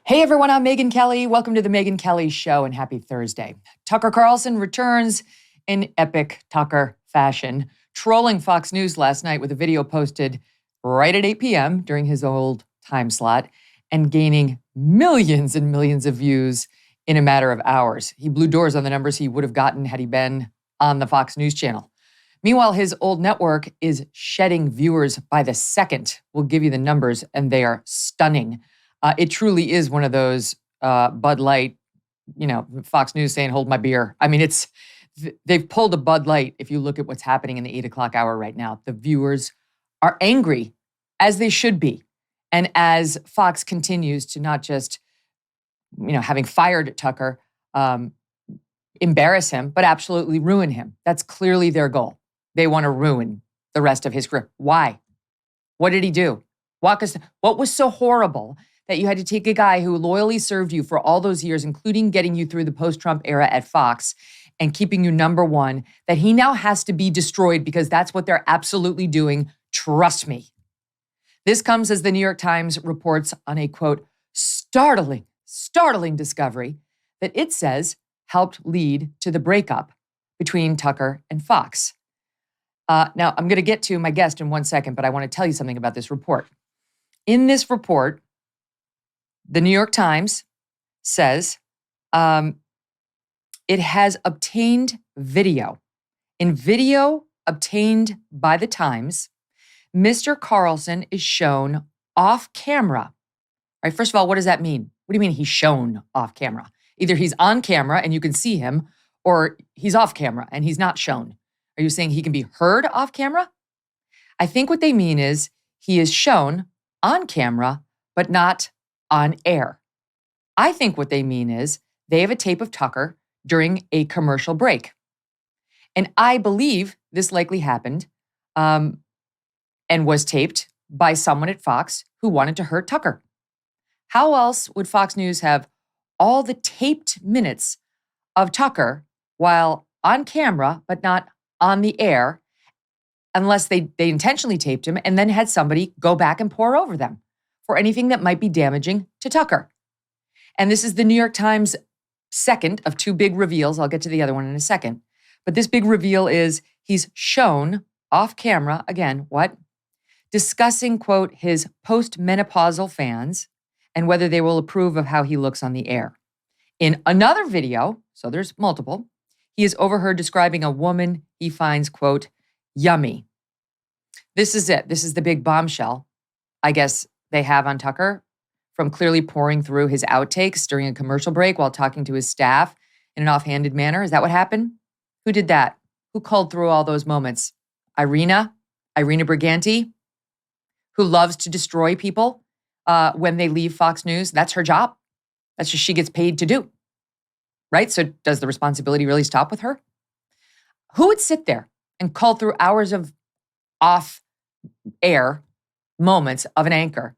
Hey everyone, I'm Megyn Kelly. Welcome to the Megyn Kelly Show and happy Thursday. Tucker Carlson returns in epic Tucker fashion, trolling Fox News last night with a video posted right at 8 p.m. during his old time slot and gaining millions and millions of views in a matter of hours. He blew doors on the numbers he would have gotten had he been on the Fox News channel. Meanwhile, his old network is shedding viewers by the second. We'll give you the numbers, and they are stunning. It truly is one of those Bud Light, Fox News saying, hold my beer. I mean, they've pulled a Bud Light if you look at what's happening in the 8 o'clock hour right now. The viewers are angry, as they should be. And as Fox continues to not just, having fired Tucker, embarrass him, but absolutely ruin him. That's clearly their goal. They want to ruin the rest of his career. Why? What did he do? What was so horrible that you had to take a guy who loyally served you for all those years, including getting you through the post-Trump era at Fox and keeping you number one, that he now has to be destroyed because that's what they're absolutely doing. Trust me. This comes as the New York Times reports on a, quote, startling discovery that it says helped lead to the breakup between Tucker and Fox. Now, I'm going to get to my guest in 1 second, but I want to tell you something about this report. In this report, the New York Times says it has obtained video. In video obtained by the Times, Mr. Carlson is shown off camera. All right, first of all, what does that mean? What do you mean he's shown off camera? Either he's on camera and you can see him, or he's off camera and he's not shown. Are you saying he can be heard off camera? I think what they mean is he is shown on camera, but not on air. I think what they mean is they have a tape of Tucker during a commercial break. And I believe this likely happened and was taped by someone at Fox who wanted to hurt Tucker. How else would Fox News have all the taped minutes of Tucker while on camera, but not on the air, unless they intentionally taped him and then had somebody go back and pore over them for anything that might be damaging to Tucker? And this is the New York Times' second of two big reveals. I'll get to the other one in a second. But this big reveal is he's shown off camera, again, what? Discussing, quote, his post-menopausal fans and whether they will approve of how he looks on the air. In another video, so there's multiple, he is overheard describing a woman he finds, quote, yummy. This is it. This is the big bombshell, I guess, they have on Tucker from clearly pouring through his outtakes during a commercial break while talking to his staff in an offhanded manner. Is that what happened? Who did that? Who culled through all those moments? Irina Briganti, who loves to destroy people when they leave Fox News. That's her job. That's what she gets paid to do. Right? So does the responsibility really stop with her? Who would sit there and cull through hours of off-air moments of an anchor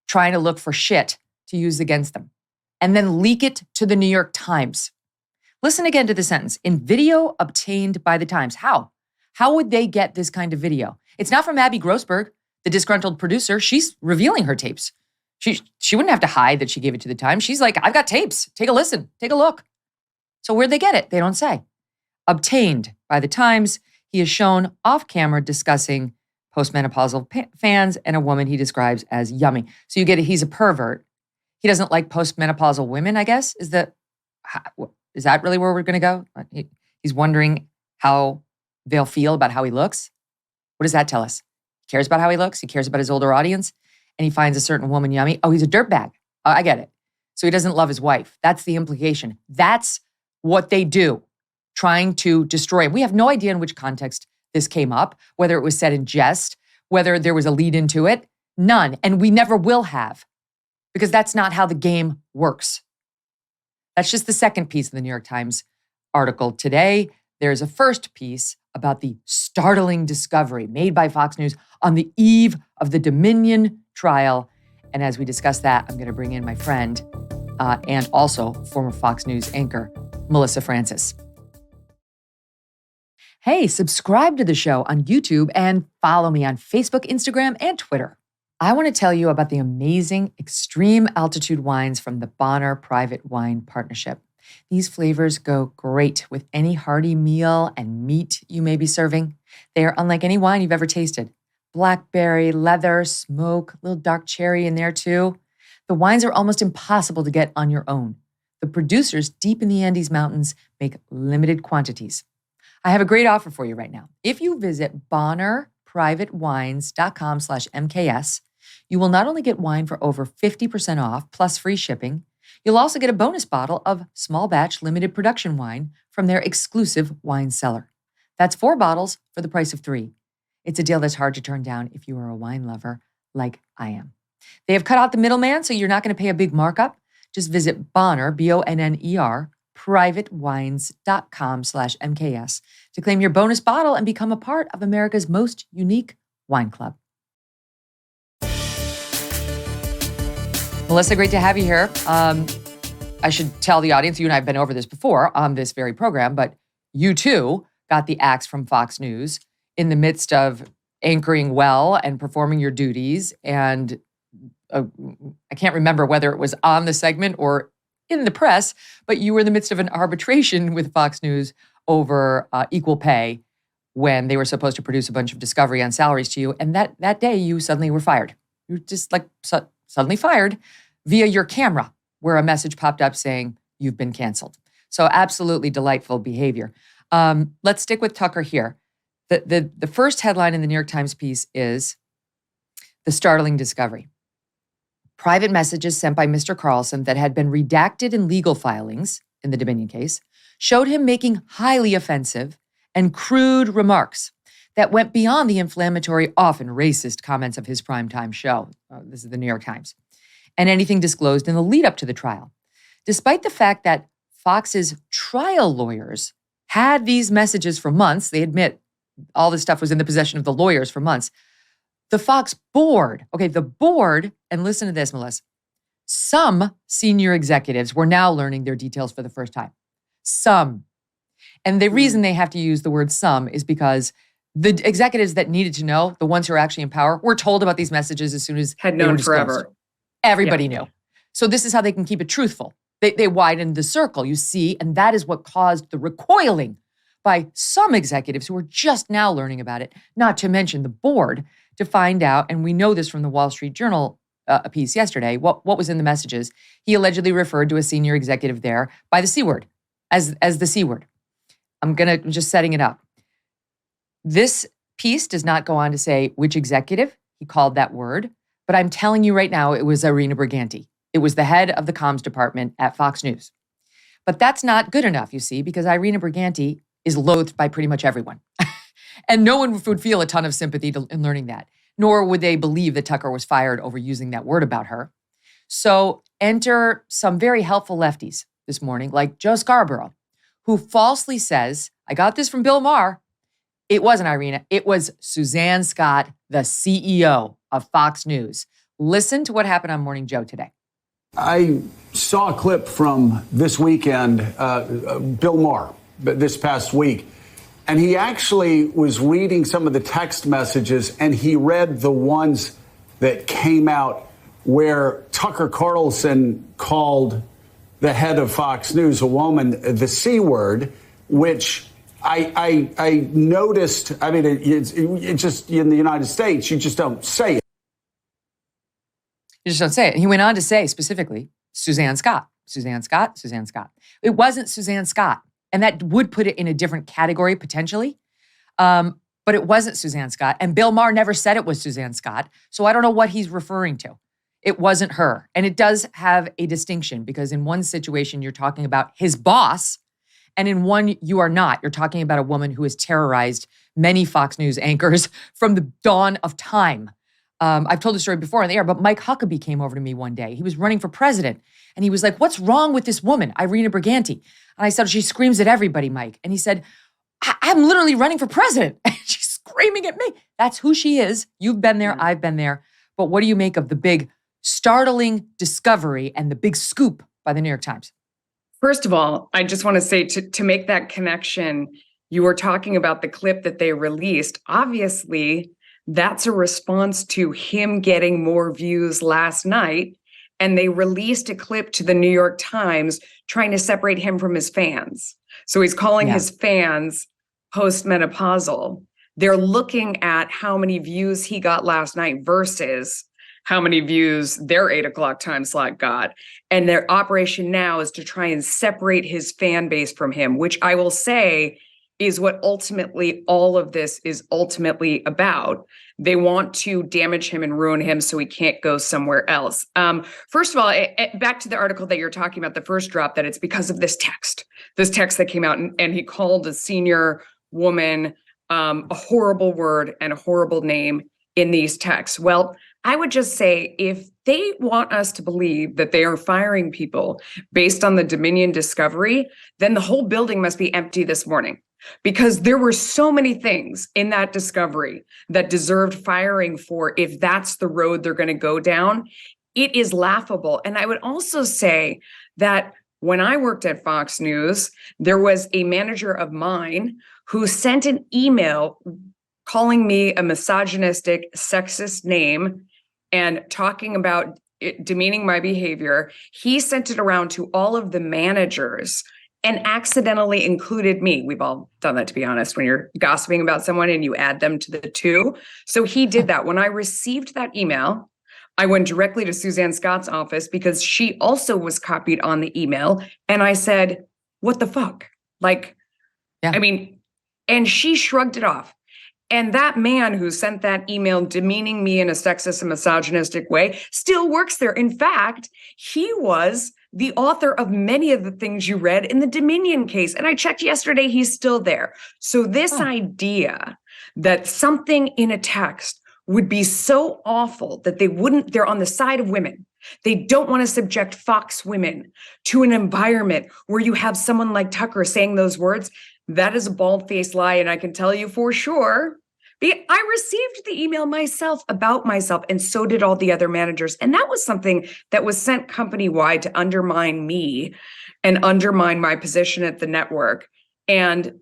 trying to look for shit to use against them and then leak it to the New York Times? Listen again to the sentence. In video obtained by the Times. How? How would they get this kind of video? It's not from Abby Grossberg, the disgruntled producer. She's revealing her tapes. She wouldn't have to hide that she gave it to the Times. She's like, I've got tapes. Take a listen. Take a look. So where'd they get it? They don't say. Obtained by the Times, he is shown off camera discussing postmenopausal fans and a woman he describes as yummy. So you get it. He's a pervert. He doesn't like postmenopausal women, I guess. Is that really where we're going to go? He's wondering how they'll feel about how he looks. What does that tell us? He cares about how he looks. He cares about his older audience. And he finds a certain woman yummy. Oh, he's a dirtbag. Oh, I get it. So he doesn't love his wife. That's the implication. That's what they do, trying to destroy him. We have no idea in which context this came up, whether it was said in jest, whether there was a lead into it. None. And we never will have, because that's not how the game works. That's just the second piece of the New York Times article today. There's a first piece about the startling discovery made by Fox News on the eve of the Dominion trial. And as we discuss that, I'm going to bring in my friend and also former Fox News anchor, Melissa Francis. Hey, subscribe to the show on YouTube and follow me on Facebook, Instagram, and Twitter. I want to tell you about the amazing extreme altitude wines from the Bonner Private Wine Partnership. These flavors go great with any hearty meal and meat you may be serving. They are unlike any wine you've ever tasted. Blackberry, leather, smoke, a little dark cherry in there too. The wines are almost impossible to get on your own. The producers deep in the Andes Mountains make limited quantities. I have a great offer for you right now. If you visit bonnerprivatewines.com/MKS, you will not only get wine for over 50% off plus free shipping, you'll also get a bonus bottle of small batch limited production wine from their exclusive wine cellar. That's 4 bottles for the price of 3. It's a deal that's hard to turn down if you are a wine lover like I am. They have cut out the middleman, so you're not going to pay a big markup. Just visit Bonner, Bonner, privatewines.com/MKS to claim your bonus bottle and become a part of America's most unique wine club. Melissa, great to have you here. I should tell the audience, you and I have been over this before on this very program, but you too got the axe from Fox News in the midst of anchoring well and performing your duties. And I can't remember whether it was on the segment or in the press, but you were in the midst of an arbitration with Fox News over equal pay when they were supposed to produce a bunch of discovery on salaries to you. And that day you suddenly were fired. You were just like suddenly fired via your camera, where a message popped up saying you've been canceled. So absolutely delightful behavior. Let's stick with Tucker here. The first headline in the New York Times piece is the startling discovery. Private messages sent by Mr. Carlson that had been redacted in legal filings in the Dominion case showed him making highly offensive and crude remarks that went beyond the inflammatory, often racist comments of his primetime show. This is the New York Times. And anything disclosed in the lead up to the trial. Despite the fact that Fox's trial lawyers had these messages for months, they admit all this stuff was in the possession of the lawyers for months. The Fox board, the board, and listen to this, Melissa, some senior executives were now learning their details for the first time. Some. And the reason they have to use the word some is because the executives that needed to know, the ones who are actually in power, were told about these messages as soon as had known forever. Everybody knew. So this is how they can keep it truthful. They widened the circle, you see, and that is what caused the recoiling by some executives who are just now learning about it, not to mention the board, to find out, and we know this from the Wall Street Journal a piece yesterday, what was in the messages. He allegedly referred to a senior executive there by the C word, as the C word. I'm just setting it up. This piece does not go on to say which executive he called that word, but I'm telling you right now, it was Irina Briganti. It was the head of the comms department at Fox News. But that's not good enough, you see, because Irina Briganti is loathed by pretty much everyone. And no one would feel a ton of sympathy in learning that, nor would they believe that Tucker was fired over using that word about her. So enter some very helpful lefties this morning, like Joe Scarborough, who falsely says, I got this from Bill Maher. It wasn't Irina. It was Suzanne Scott, the CEO of Fox News. Listen to what happened on Morning Joe today. I saw a clip from this weekend, Bill Maher, this past week, and he actually was reading some of the text messages, and he read the ones that came out where Tucker Carlson called the head of Fox News, a woman, the C word, which I noticed. I mean, it's just in the United States, you just don't say it. You just don't say it. And he went on to say specifically, Suzanne Scott, Suzanne Scott, Suzanne Scott. It wasn't Suzanne Scott. And that would put it in a different category potentially. But it wasn't Suzanne Scott. And Bill Maher never said it was Suzanne Scott. So I don't know what he's referring to. It wasn't her. And it does have a distinction because in one situation, you're talking about his boss. And in one, you are not. You're talking about a woman who has terrorized many Fox News anchors from the dawn of time. I've told the story before on the air, but Mike Huckabee came over to me one day. He was running for president. And he was like, what's wrong with this woman, Irina Briganti? And I said, she screams at everybody, Mike. And he said, I'm literally running for president. And she's screaming at me. That's who she is. You've been there. I've been there. But what do you make of the big startling discovery and the big scoop by the New York Times? First of all, I just want to say to make that connection, you were talking about the clip that they released. Obviously, that's a response to him getting more views last night. And they released a clip to the New York Times trying to separate him from his fans. So he's calling his fans postmenopausal. They're looking at how many views he got last night versus how many views their 8 o'clock time slot got. And their operation now is to try and separate his fan base from him, which I will say is what ultimately all of this is ultimately about. They want to damage him and ruin him so he can't go somewhere else. First of all, back to the article that you're talking about, the first drop, that it's because of this text that came out, and he called a senior woman a horrible word and a horrible name in these texts. Well, I would just say, if they want us to believe that they are firing people based on the Dominion discovery, then the whole building must be empty this morning, because there were so many things in that discovery that deserved firing for, if that's the road they're going to go down. It is laughable. And I would also say that when I worked at Fox News, there was a manager of mine who sent an email calling me a misogynistic, sexist name and talking about demeaning my behavior. He sent it around to all of the managers and accidentally included me. We've all done that, to be honest, when you're gossiping about someone and you add them to the two. So he did that. When I received that email, I went directly to Suzanne Scott's office because she also was copied on the email. And I said, what the fuck? And she shrugged it off. And that man who sent that email demeaning me in a sexist and misogynistic way still works there. In fact, he was the author of many of the things you read in the Dominion case. And I checked yesterday, he's still there. So this idea that something in a text would be so awful that they're on the side of women. They don't want to subject Fox women to an environment where you have someone like Tucker saying those words. That is a bald-faced lie, and I can tell you for sure. I received the email myself about myself, and so did all the other managers. And that was something that was sent company-wide to undermine me and undermine my position at the network. And,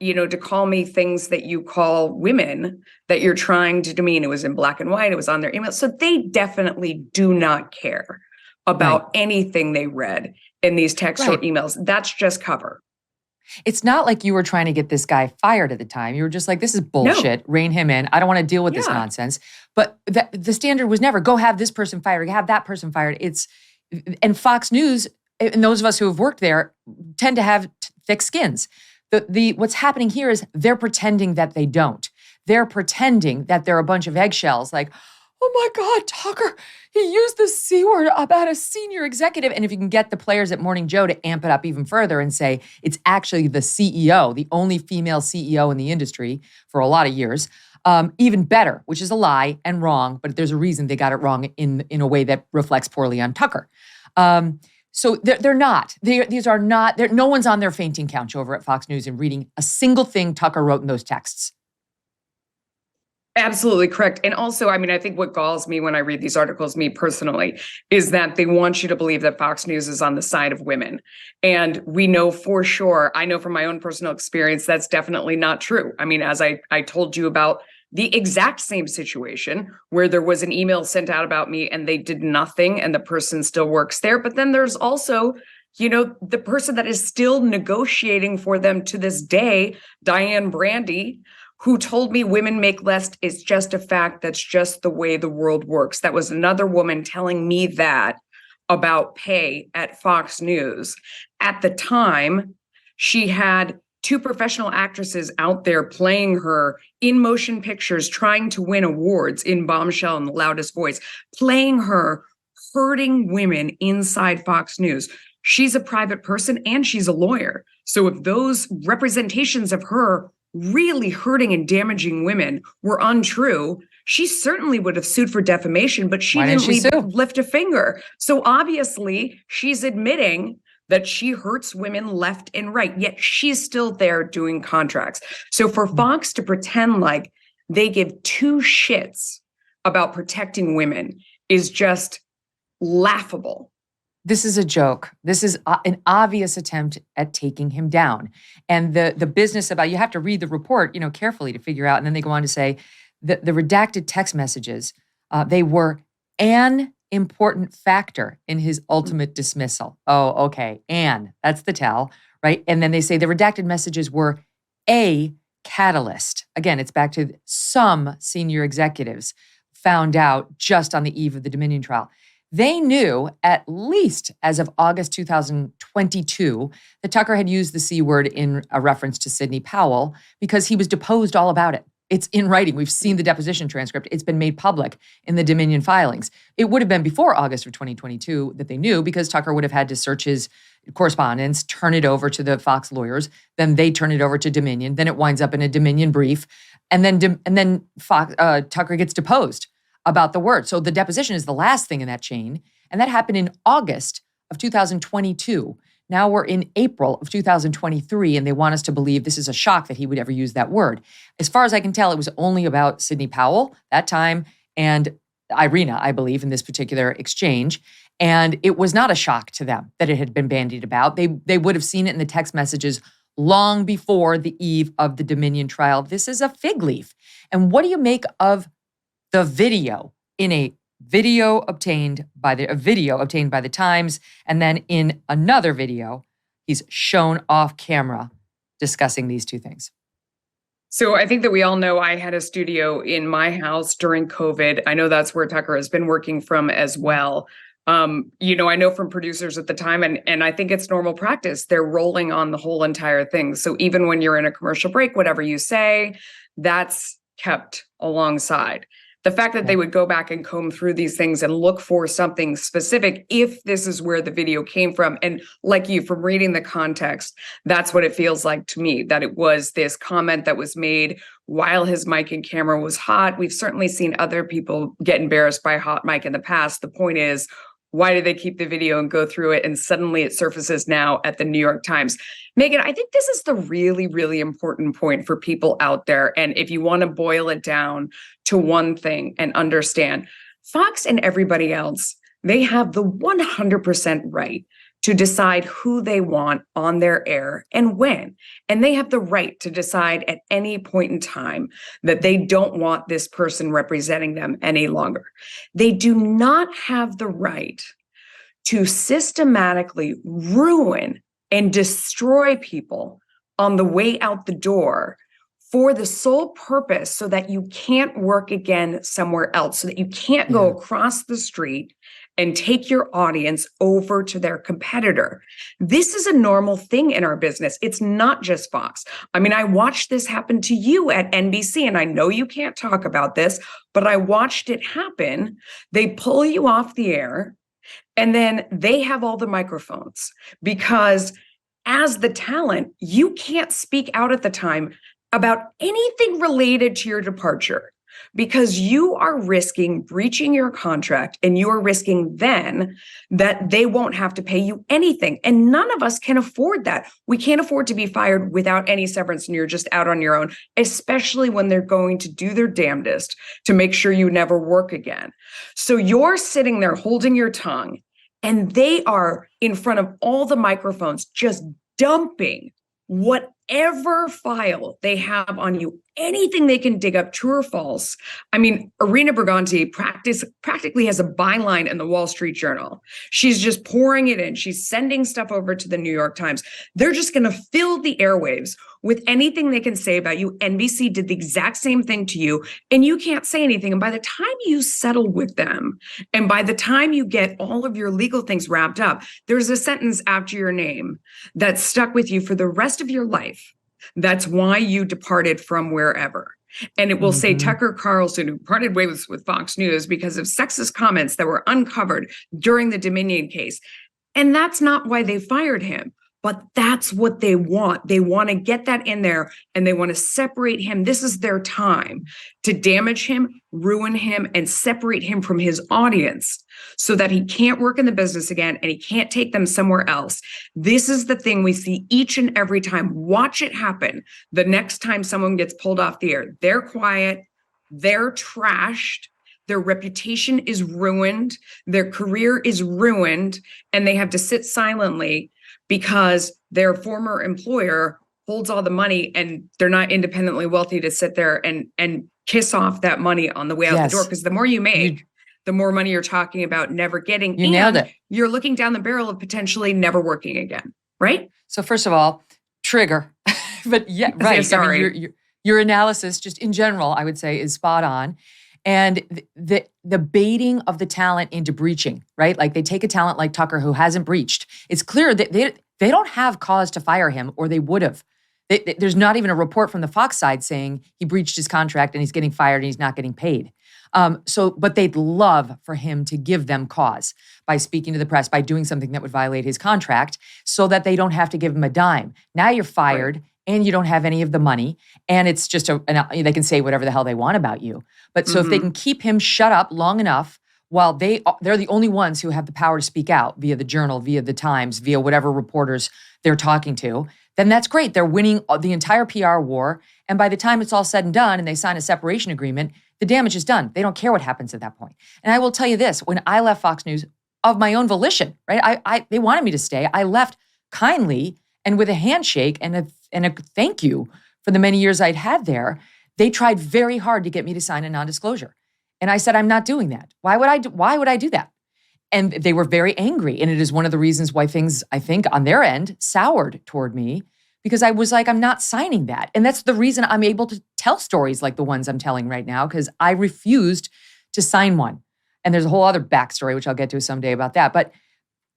to call me things that you call women that you're trying to demean. It was in black and white. It was on their email. So they definitely do not care about anything they read in these text or emails. That's just cover. It's not like you were trying to get this guy fired at the time. You were just like, this is bullshit. No. Rein him in. I don't want to deal with this nonsense. But the standard was never go have this person fired, have that person fired. And Fox News, and those of us who have worked there, tend to have thick skins. What's happening here is they're pretending that they don't. They're pretending that they're a bunch of eggshells. Like, oh my God, Tucker, he used the C word about a senior executive. And if you can get the players at Morning Joe to amp it up even further and say it's actually the CEO, the only female CEO in the industry for a lot of years, even better, which is a lie and wrong, but there's a reason they got it wrong in a way that reflects poorly on Tucker. So they're not. These are not. No one's on their fainting couch over at Fox News and reading a single thing Tucker wrote in those texts. Absolutely correct. And also, I think what galls me when I read these articles, me personally, is that they want you to believe that Fox News is on the side of women. And we know for sure, I know from my own personal experience, that's definitely not true. As I told you about the exact same situation where there was an email sent out about me and they did nothing and the person still works there. But then there's also, the person that is still negotiating for them to this day, Diane Brandy, who told me women make less is just a fact. That's just the way the world works. That was another woman telling me that about pay at Fox News. At the time, she had two professional actresses out there playing her in motion pictures, trying to win awards in Bombshell and The Loudest Voice, playing her, hurting women inside Fox News. She's a private person and she's a lawyer. So if those representations of her really hurting and damaging women were untrue, she certainly would have sued for defamation, but she didn't lift a finger. So obviously she's admitting that she hurts women left and right, yet she's still there doing contracts. So for Fox to pretend like they give two shits about protecting women is just laughable. This is a joke. This is an obvious attempt at taking him down. And the business about, you have to read the report, carefully to figure out. And then they go on to say the redacted text messages, they were an important factor in his ultimate dismissal. Oh, okay. And that's the tell, right? And then they say the redacted messages were a catalyst. Again, it's back to some senior executives found out just on the eve of the Dominion trial. They knew, at least as of August 2022, that Tucker had used the C word in a reference to Sidney Powell because he was deposed all about it. It's in writing. We've seen the deposition transcript. It's been made public in the Dominion filings. It would have been before August of 2022 that they knew, because Tucker would have had to search his correspondence, turn it over to the Fox lawyers, then they turn it over to Dominion, then it winds up in a Dominion brief, and then Tucker gets deposed about the word. So the deposition is the last thing in that chain, and that happened in August of 2022. Now we're in April of 2023, and they want us to believe this is a shock that he would ever use that word. As far as I can tell, it was only about Sidney Powell that time and Irina, I believe, in this particular exchange. And it was not a shock to them that it had been bandied about. They would have seen it in the text messages long before the eve of the Dominion trial. This is a fig leaf. And what do you make of the video in a video obtained by the Times, and then in another video, he's shown off camera discussing these two things? So I think that we all know I had a studio in my house during COVID. I know that's where Tucker has been working from as well. I know from producers at the time, and I think it's normal practice. They're rolling on the whole entire thing. So even when you're in a commercial break, whatever you say, that's kept alongside. The fact that they would go back and comb through these things and look for something specific, if this is where the video came from. And like you, from reading the context, that's what it feels like to me, that it was this comment that was made while his mic and camera was hot. We've certainly seen other people get embarrassed by hot mic in the past. The point is, why did they keep the video and go through it? And suddenly it surfaces now at the New York Times. Megyn, I think this is the really, really important point for people out there. And if you want to boil it down to one thing and understand, Fox and everybody else, they have the 100% right to decide who they want on their air and when. And they have the right to decide at any point in time that they don't want this person representing them any longer. They do not have the right to systematically ruin and destroy people on the way out the door for the sole purpose so that you can't work again somewhere else, so that you can't go across the street and take your audience over to their competitor. This is a normal thing in our business. It's not just Fox. I mean, I watched this happen to you at NBC, and I know you can't talk about this, but I watched it happen. They pull you off the air, and then they have all the microphones, because as the talent, you can't speak out at the time about anything related to your departure, because you are risking breaching your contract, and you are risking then that they won't have to pay you anything. And none of us can afford that. We can't afford to be fired without any severance and you're just out on your own, especially when they're going to do their damnedest to make sure you never work again. So you're sitting there holding your tongue, and they are in front of all the microphones just dumping whatever file they have on you, anything they can dig up, true or false. I mean, Irina Briganti practically has a byline in the Wall Street Journal. She's just pouring it in. She's sending stuff over to the New York Times. They're just going to fill the airwaves with anything they can say about you. NBC did the exact same thing to you, and you can't say anything. And by the time you settle with them, and by the time you get all of your legal things wrapped up, there's a sentence after your name that's stuck with you for the rest of your life. That's why you departed from wherever. And it will say Tucker Carlson, who parted ways with Fox News because of sexist comments that were uncovered during the Dominion case. And that's not why they fired him. But that's what they want. They want to get that in there, and they want to separate him. This is their time to damage him, ruin him, and separate him from his audience so that he can't work in the business again and he can't take them somewhere else. This is the thing we see each and every time. Watch it happen. The next time someone gets pulled off the air, they're quiet, they're trashed, their reputation is ruined, their career is ruined, and they have to sit silently because their former employer holds all the money, and they're not independently wealthy to sit there and kiss off that money on the way out the door. Because the more you make, the more money you're talking about never getting. You nailed it. You're looking down the barrel of potentially never working again, right? So first of all, trigger. But yeah, right. Sorry. I mean, your analysis, just in general, I would say, is spot on. And the baiting of the talent into breaching, right? Like they take a talent like Tucker who hasn't breached. It's clear that they don't have cause to fire him, or they would have. There's not even a report from the Fox side saying he breached his contract and he's getting fired and he's not getting paid. But they'd love for him to give them cause by speaking to the press, by doing something that would violate his contract, so that they don't have to give him a dime. Now you're fired. Right. And you don't have any of the money, and it's just they can say whatever the hell they want about you. But so if they can keep him shut up long enough, while they're the only ones who have the power to speak out via the Journal, via the Times, via whatever reporters they're talking to, then that's great. They're winning the entire PR war, and by the time it's all said and done and they sign a separation agreement, the damage is done. They don't care what happens at that point. And I will tell you this, when I left Fox News of my own volition, right? They wanted me to stay. I left kindly and with a handshake and a thank you for the many years I'd had there. They tried very hard to get me to sign a non-disclosure. And I said, I'm not doing that. Why would I do that? And they were very angry. And it is one of the reasons why things, I think, on their end, soured toward me, because I was like, I'm not signing that. And that's the reason I'm able to tell stories like the ones I'm telling right now, because I refused to sign one. And there's a whole other backstory, which I'll get to someday about that. But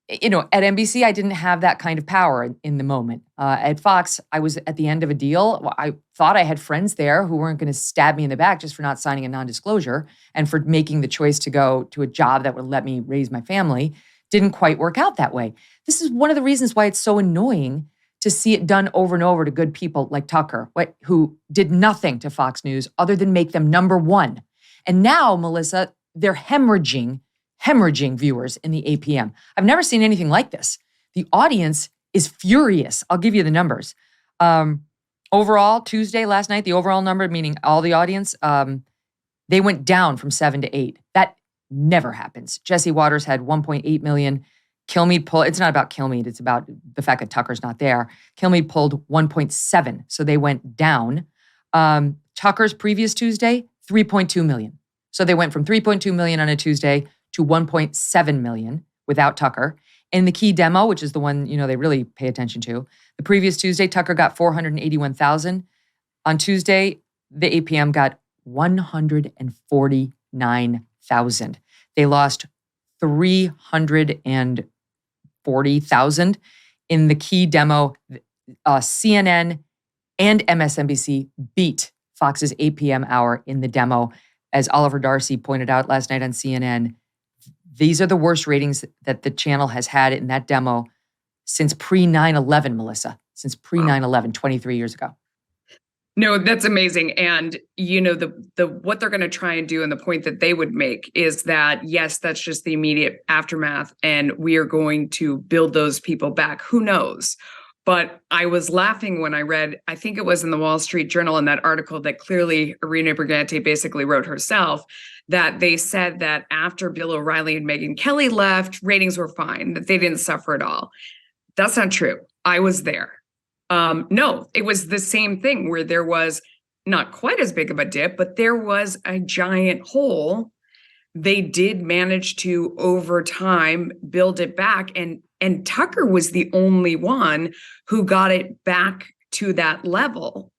at NBC, I didn't have that kind of power in the moment. At Fox, I was at the end of a deal. I thought I had friends there who weren't going to stab me in the back just for not signing a non-disclosure and for making the choice to go to a job that would let me raise my family. Didn't quite work out that way. This is one of the reasons why it's so annoying to see it done over and over to good people like Tucker, who did nothing to Fox News other than make them number one. And now, Melissa, they're hemorrhaging viewers in the APM. I've never seen anything like this. The audience is furious. I'll give you the numbers. Overall, Tuesday, last night, the overall number, meaning all the audience, they went down from 7 to 8. That never happens. Jesse Waters had 1.8 million. Kilmeade pulled, it's not about Kilmeade, it's about the fact that Tucker's not there. Kilmeade pulled 1.7, so they went down. Tucker's previous Tuesday, 3.2 million. So they went from 3.2 million on a Tuesday to 1.7 million without Tucker. In the key demo, which is the one, they really pay attention to, the previous Tuesday, Tucker got 481,000. On Tuesday, the APM got 149,000. They lost 340,000 in the key demo. CNN and MSNBC beat Fox's APM hour in the demo. As Oliver Darcy pointed out last night on CNN, these are the worst ratings that the channel has had in that demo since pre-9/11, Melissa, since pre-9/11, 23 years ago. No, that's amazing. And, the what they're going to try and do, and the point that they would make is that, yes, that's just the immediate aftermath, and we are going to build those people back. Who knows? But I was laughing when I read, I think it was in the Wall Street Journal, in that article that clearly Irina Brigante basically wrote herself, that they said that after Bill O'Reilly and Megyn Kelly left, ratings were fine, that they didn't suffer at all. That's not true. I was there. No, it was the same thing where there was not quite as big of a dip, but there was a giant hole. They did manage to, over time, build it back. And Tucker was the only one who got it back to that level.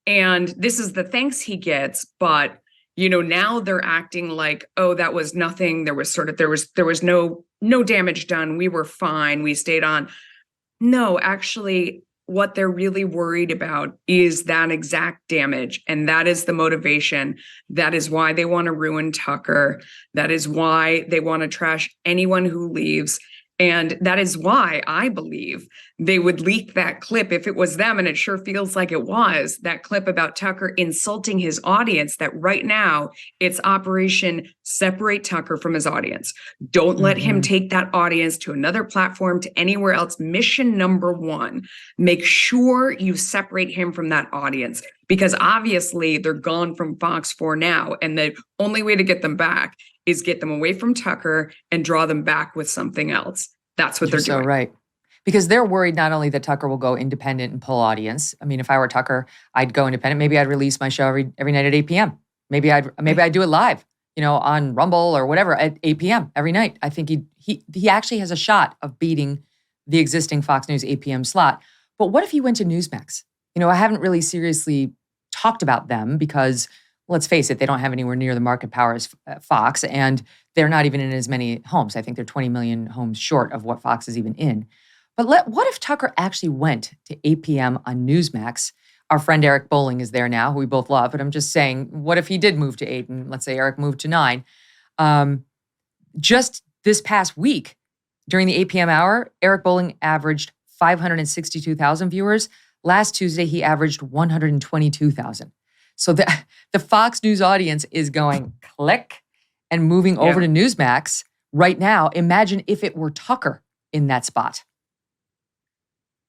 And this is the thanks he gets. But, now they're acting like, oh, that was nothing. There was no damage done. We were fine. We stayed on. No, actually, what they're really worried about is that exact damage. And that is the motivation. That is why they want to ruin Tucker. That is why they want to trash anyone who leaves. And that is why I believe they would leak that clip if it was them, and it sure feels like it was, that clip about Tucker insulting his audience, that right now it's Operation Separate Tucker from his audience. Don't let him take that audience to another platform, to anywhere else. Mission number one, make sure you separate him from that audience, because obviously they're gone from Fox for now. And the only way to get them back is get them away from Tucker and draw them back with something else. That's what they're doing. So right. because they're worried not only that Tucker will go independent and pull audience. I mean, if I were Tucker, I'd go independent. Maybe I'd release my show every night at 8 p.m. Maybe I'd do it live, on Rumble or whatever at 8 p.m. every night. I think he actually has a shot of beating the existing Fox News 8 p.m. slot. But what if he went to Newsmax? I haven't really seriously talked about them because, let's face it, they don't have anywhere near the market power as Fox, and they're not even in as many homes. I think they're 20 million homes short of what Fox is even in. But what if Tucker actually went to 8 p.m. on Newsmax? Our friend Eric Bolling is there now, who we both love, but I'm just saying, what if he did move to 8 and let's say Eric moved to 9? Just this past week, during the 8 p.m. hour, Eric Bolling averaged 562,000 viewers. Last Tuesday, he averaged 122,000. So the Fox News audience is going click and moving over to Newsmax right now. Imagine if it were Tucker in that spot.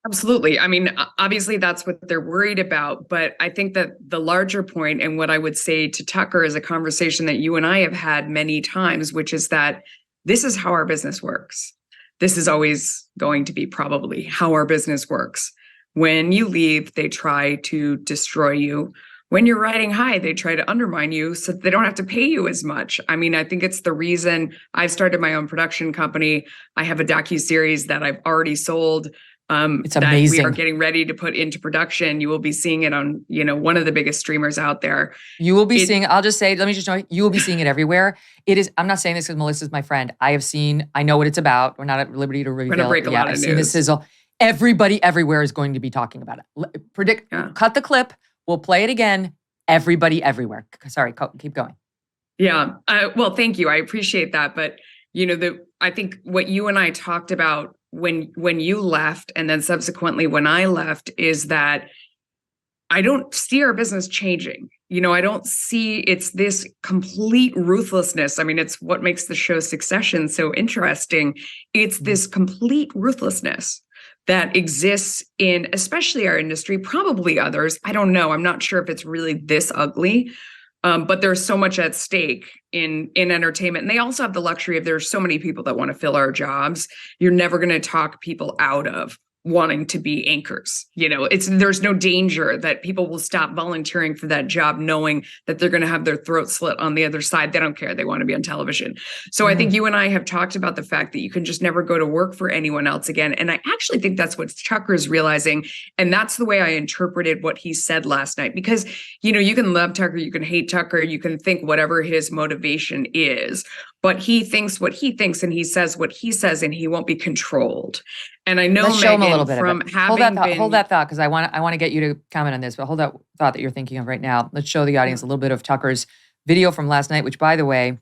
Absolutely. I mean, obviously that's what they're worried about. But I think that the larger point, and what I would say to Tucker, is a conversation that you and I have had many times, which is that this is how our business works. This is always going to be probably how our business works. When you leave, they try to destroy you. When you're riding high, they try to undermine you so that they don't have to pay you as much. I mean, I think it's the reason I've started my own production company. I have a docuseries that I've already sold. It's amazing. That we are getting ready to put into production. You will be seeing it on, one of the biggest streamers out there. You will be seeing, I'll just say, let me just know, you will be seeing it everywhere. It is, I'm not saying this because Melissa's my friend. I know what it's about. We're not at liberty to reveal. We're going to break a lot of news. The sizzle. Everybody everywhere is going to be talking about it. Cut the clip. We'll play it again. Everybody everywhere. Sorry, keep going. Yeah. Well, thank you. I appreciate that. But, I think what you and I talked about when you left and then subsequently when I left is that I don't see our business changing. I don't see it's this complete ruthlessness. I mean, it's what makes the show Succession so interesting. It's this complete ruthlessness that exists in especially our industry, probably others. I don't know. I'm not sure if it's really this ugly. But there's so much at stake in entertainment. And they also have the luxury of there's so many people that want to fill our jobs. You're never going to talk people out of wanting to be anchors. There's no danger that people will stop volunteering for that job knowing that they're going to have their throat slit on the other side. They don't care. They want to be on television. So I think you and I have talked about the fact that you can just never go to work for anyone else again. And I actually think that's what Tucker's realizing. And that's the way I interpreted what he said last night, because, you can love Tucker, you can hate Tucker, you can think whatever his motivation is, but he thinks what he thinks and he says what he says, and he won't be controlled. And I know, Let's show him a little bit from of it. having hold that thought, because I want to get you to comment on this. But hold that thought that you're thinking of right now. Let's show the audience a little bit of Tucker's video from last night, which, by the way,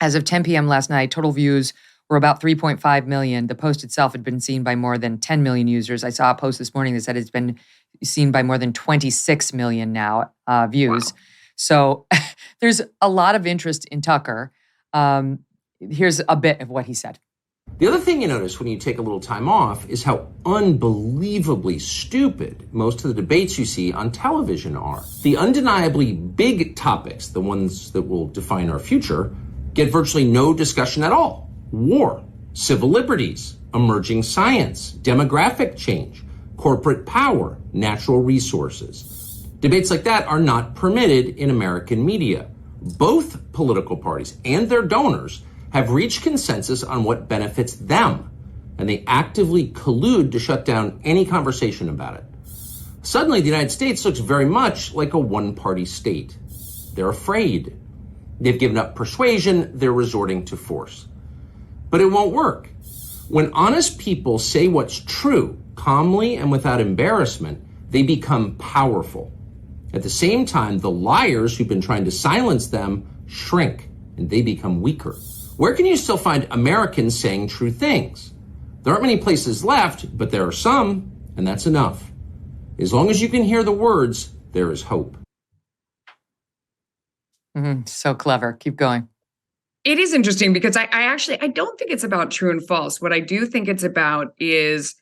as of 10 p.m. last night, total views were about 3.5 million. The post itself had been seen by more than 10 million users. I saw a post this morning that said it's been seen by more than 26 million now views. Wow. So there's a lot of interest in Tucker. Here's a bit of what he said. The other thing you notice when you take a little time off is how unbelievably stupid most of the debates you see on television are. The undeniably big topics, the ones that will define our future, get virtually no discussion at all. War, civil liberties, emerging science, demographic change, corporate power, natural resources. Debates like that are not permitted in American media. Both political parties and their donors have reached consensus on what benefits them, and they actively collude to shut down any conversation about it. Suddenly, the United States looks very much like a one-party state. They're afraid. They've given up persuasion, they're resorting to force. But it won't work. When honest people say what's true, calmly and without embarrassment, they become powerful. At the same time, the liars who've been trying to silence them shrink, and they become weaker. Where can you still find Americans saying true things? There aren't many places left, but there are some, and that's enough. As long as you can hear the words, there is hope. So clever. Keep going. It is interesting because I don't think it's about true and false. What I do think it's about is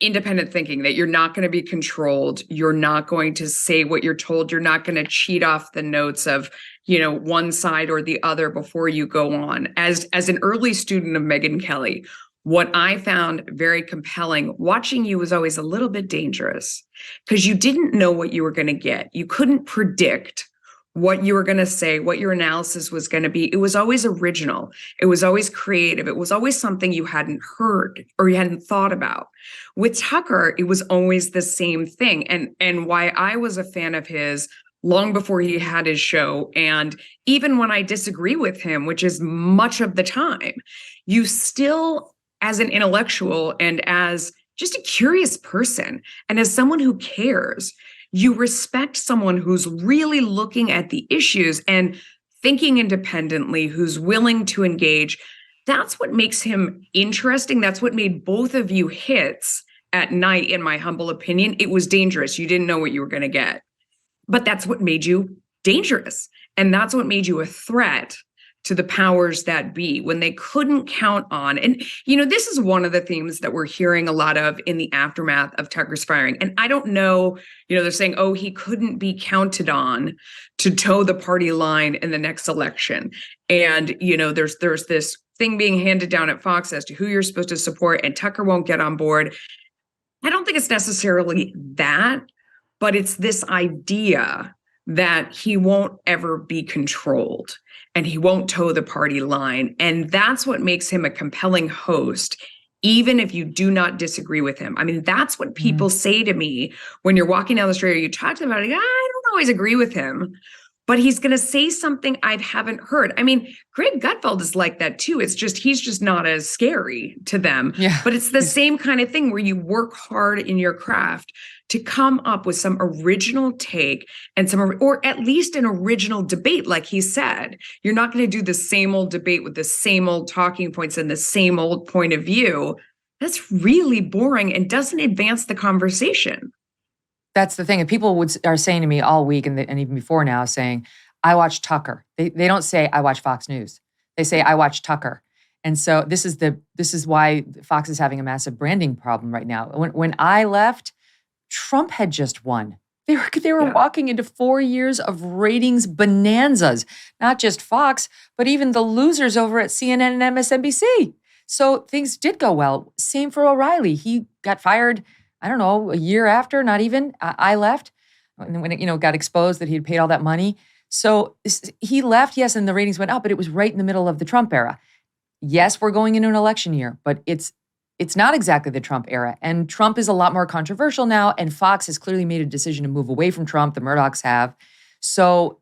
independent thinking, that you're not going to be controlled. You're not going to say what you're told. You're not going to cheat off the notes of, one side or the other before you go on. As an early student of Megyn Kelly, What I found very compelling watching you was always a little bit dangerous because you didn't know what you were going to get. You couldn't predict what you were going to say, what your analysis was going to be. It was always original. It was always creative. It was always something you hadn't heard or you hadn't thought about. With Tucker, it was always the same thing. And why I was a fan of his long before he had his show, and even when I disagree with him, which is much of the time, you still, as an intellectual and as just a curious person, and as someone who cares, you respect someone who's really looking at the issues and thinking independently, who's willing to engage. That's what makes him interesting. That's what made both of you hits at night, in my humble opinion. It was dangerous. You didn't know what you were going to get. But that's what made you dangerous. And that's what made you a threat to the powers that be when they couldn't count on. And, this is one of the themes that we're hearing a lot of in the aftermath of Tucker's firing. And I don't know, they're saying, oh, he couldn't be counted on to toe the party line in the next election. And, there's this thing being handed down at Fox as to who you're supposed to support, and Tucker won't get on board. I don't think it's necessarily that, but it's this idea that he won't ever be controlled and he won't toe the party line. And that's what makes him a compelling host, even if you do not disagree with him. I mean, that's what people say to me when you're walking down the street or you talk to them about it. I don't always agree with him, but he's going to say something I haven't heard. I mean, Greg Gutfeld is like that too. It's just, he's just not as scary to them. Yeah. But it's the same kind of thing where you work hard in your craft to come up with some original take and or at least an original debate. Like he said, you're not going to do the same old debate with the same old talking points and the same old point of view. That's really boring and doesn't advance the conversation. That's the thing. And people are saying to me all week and even before now saying, I watch Tucker. They don't say I watch Fox News. They say I watch Tucker. And so this is why Fox is having a massive branding problem right now. When I left, Trump had just won. They were walking into 4 years of ratings bonanzas, not just Fox, but even the losers over at CNN and MSNBC. So things did go well. Same for O'Reilly. He got fired, I don't know, a year after, not even, I left, when it got exposed that he had paid all that money. So he left, yes, and the ratings went up, but it was right in the middle of the Trump era. Yes, we're going into an election year, but it's not exactly the Trump era. And Trump is a lot more controversial now, and Fox has clearly made a decision to move away from Trump. The Murdochs have. So,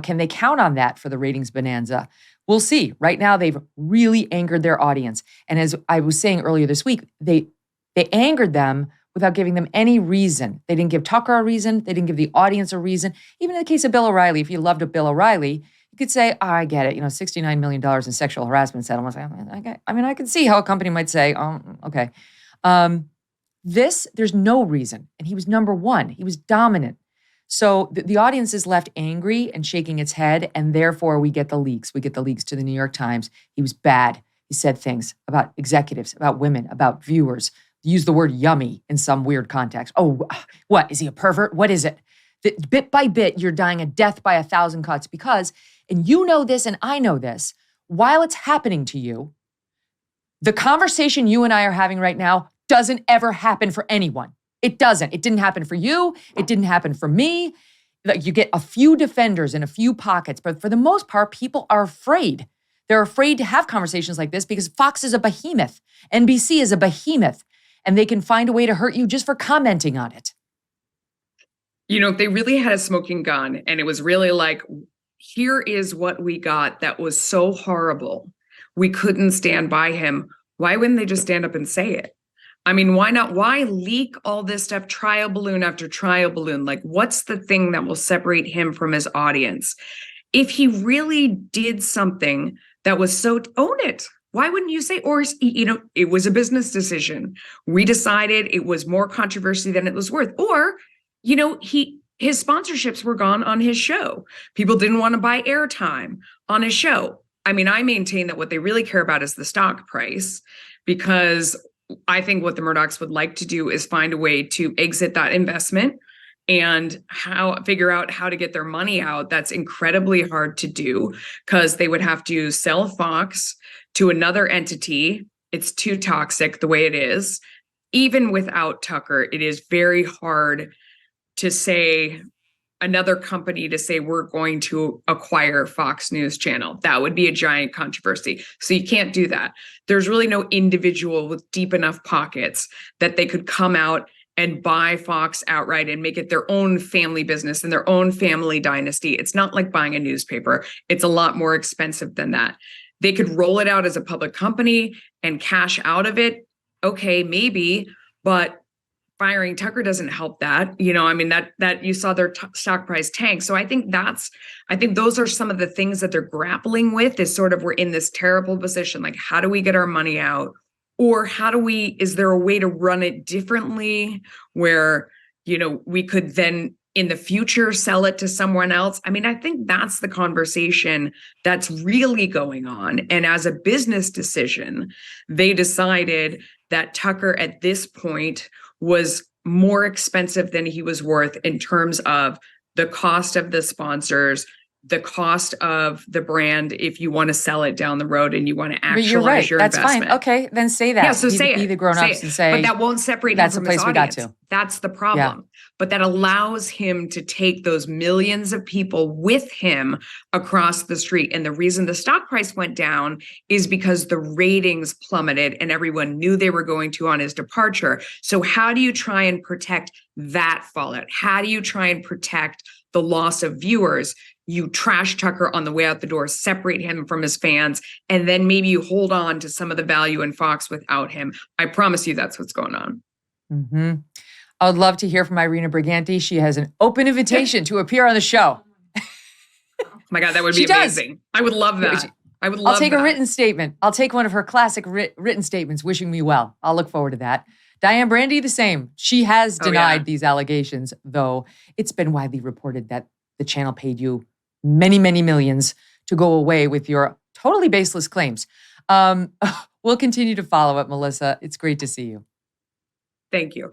can they count on that for the ratings bonanza? We'll see. Right now, they've really angered their audience. And as I was saying earlier this week, they angered them without giving them any reason. They didn't give Tucker a reason. They didn't give the audience a reason. Even in the case of Bill O'Reilly, if you loved Bill O'Reilly, you could say, oh, I get it. $69 million in sexual harassment settlements. I can see how a company might say, oh, okay. There's no reason. And he was number one. He was dominant. So the audience is left angry and shaking its head, and therefore we get the leaks. We get the leaks to the New York Times. He was bad. He said things about executives, about women, about viewers. Use the word yummy in some weird context. Oh, what? Is he a pervert? What is it? Bit by bit, you're dying a death by 1,000 cuts because, and you know this and I know this, while it's happening to you, the conversation you and I are having right now doesn't ever happen for anyone. It doesn't. It didn't happen for you. It didn't happen for me. Like, you get a few defenders in a few pockets, but for the most part, people are afraid. They're afraid to have conversations like this because Fox is a behemoth. NBC is a behemoth. And they can find a way to hurt you just for commenting on it. If they really had a smoking gun and it was really like, here is what we got that was so horrible, we couldn't stand by him, why wouldn't they just stand up and say it? I mean, why not? Why leak all this stuff, trial balloon after trial balloon? Like, what's the thing that will separate him from his audience? If he really did something that was own it. Why wouldn't you say, or, it was a business decision. We decided it was more controversy than it was worth. Or, his sponsorships were gone on his show. People didn't want to buy airtime on his show. I mean, I maintain that what they really care about is the stock price, because I think what the Murdochs would like to do is find a way to exit that investment and figure out how to get their money out. That's incredibly hard to do because they would have to sell Fox to another entity It's too toxic the way it is. Even without Tucker, it is very hard to say another company to say we're going to acquire Fox News Channel. That would be a giant controversy. So you can't do that. There's really no individual with deep enough pockets that they could come out and buy Fox outright and make it their own family business and their own family dynasty. It's not like buying a newspaper. It's a lot more expensive than that. They could roll it out as a public company and cash out of it. Okay, maybe, but firing Tucker doesn't help that. I mean, that you saw their stock price tank. So I think those are some of the things that they're grappling with, is sort of, we're in this terrible position. Like, how do we get our money out? Or is there a way to run it differently where, we could then in the future sell it to someone else? I mean, I think that's the conversation that's really going on. And as a business decision, they decided that Tucker at this point was more expensive than he was worth in terms of the cost of the sponsors, the cost of the brand, if you want to sell it down the road and you want to actualize your That's investment. Fine. Okay, then say that. Yeah, so say it. Be the grown-ups and say. But that won't separate him from his audience. That's the place we got to. That's the problem. Yeah. But that allows him to take those millions of people with him across the street. And the reason the stock price went down is because the ratings plummeted and everyone knew they were going to on his departure. So how do you try and protect that fallout? How do you try and protect the loss of viewers? You trash Tucker on the way out the door, separate him from his fans, and then maybe you hold on to some of the value in Fox without him. I promise you that's what's going on. Mm-hmm. I would love to hear from Irina Briganti. She has an open invitation to appear on the show. Oh my God, that would be amazing. I would love that. I'll take a written statement. I'll take one of her classic written statements wishing me well. I'll look forward to that. Diane Brandy, the same. She has denied these allegations, though it's been widely reported that the channel paid you many, many millions to go away with your totally baseless claims. We'll continue to follow it, Melissa. It's great to see you. Thank you.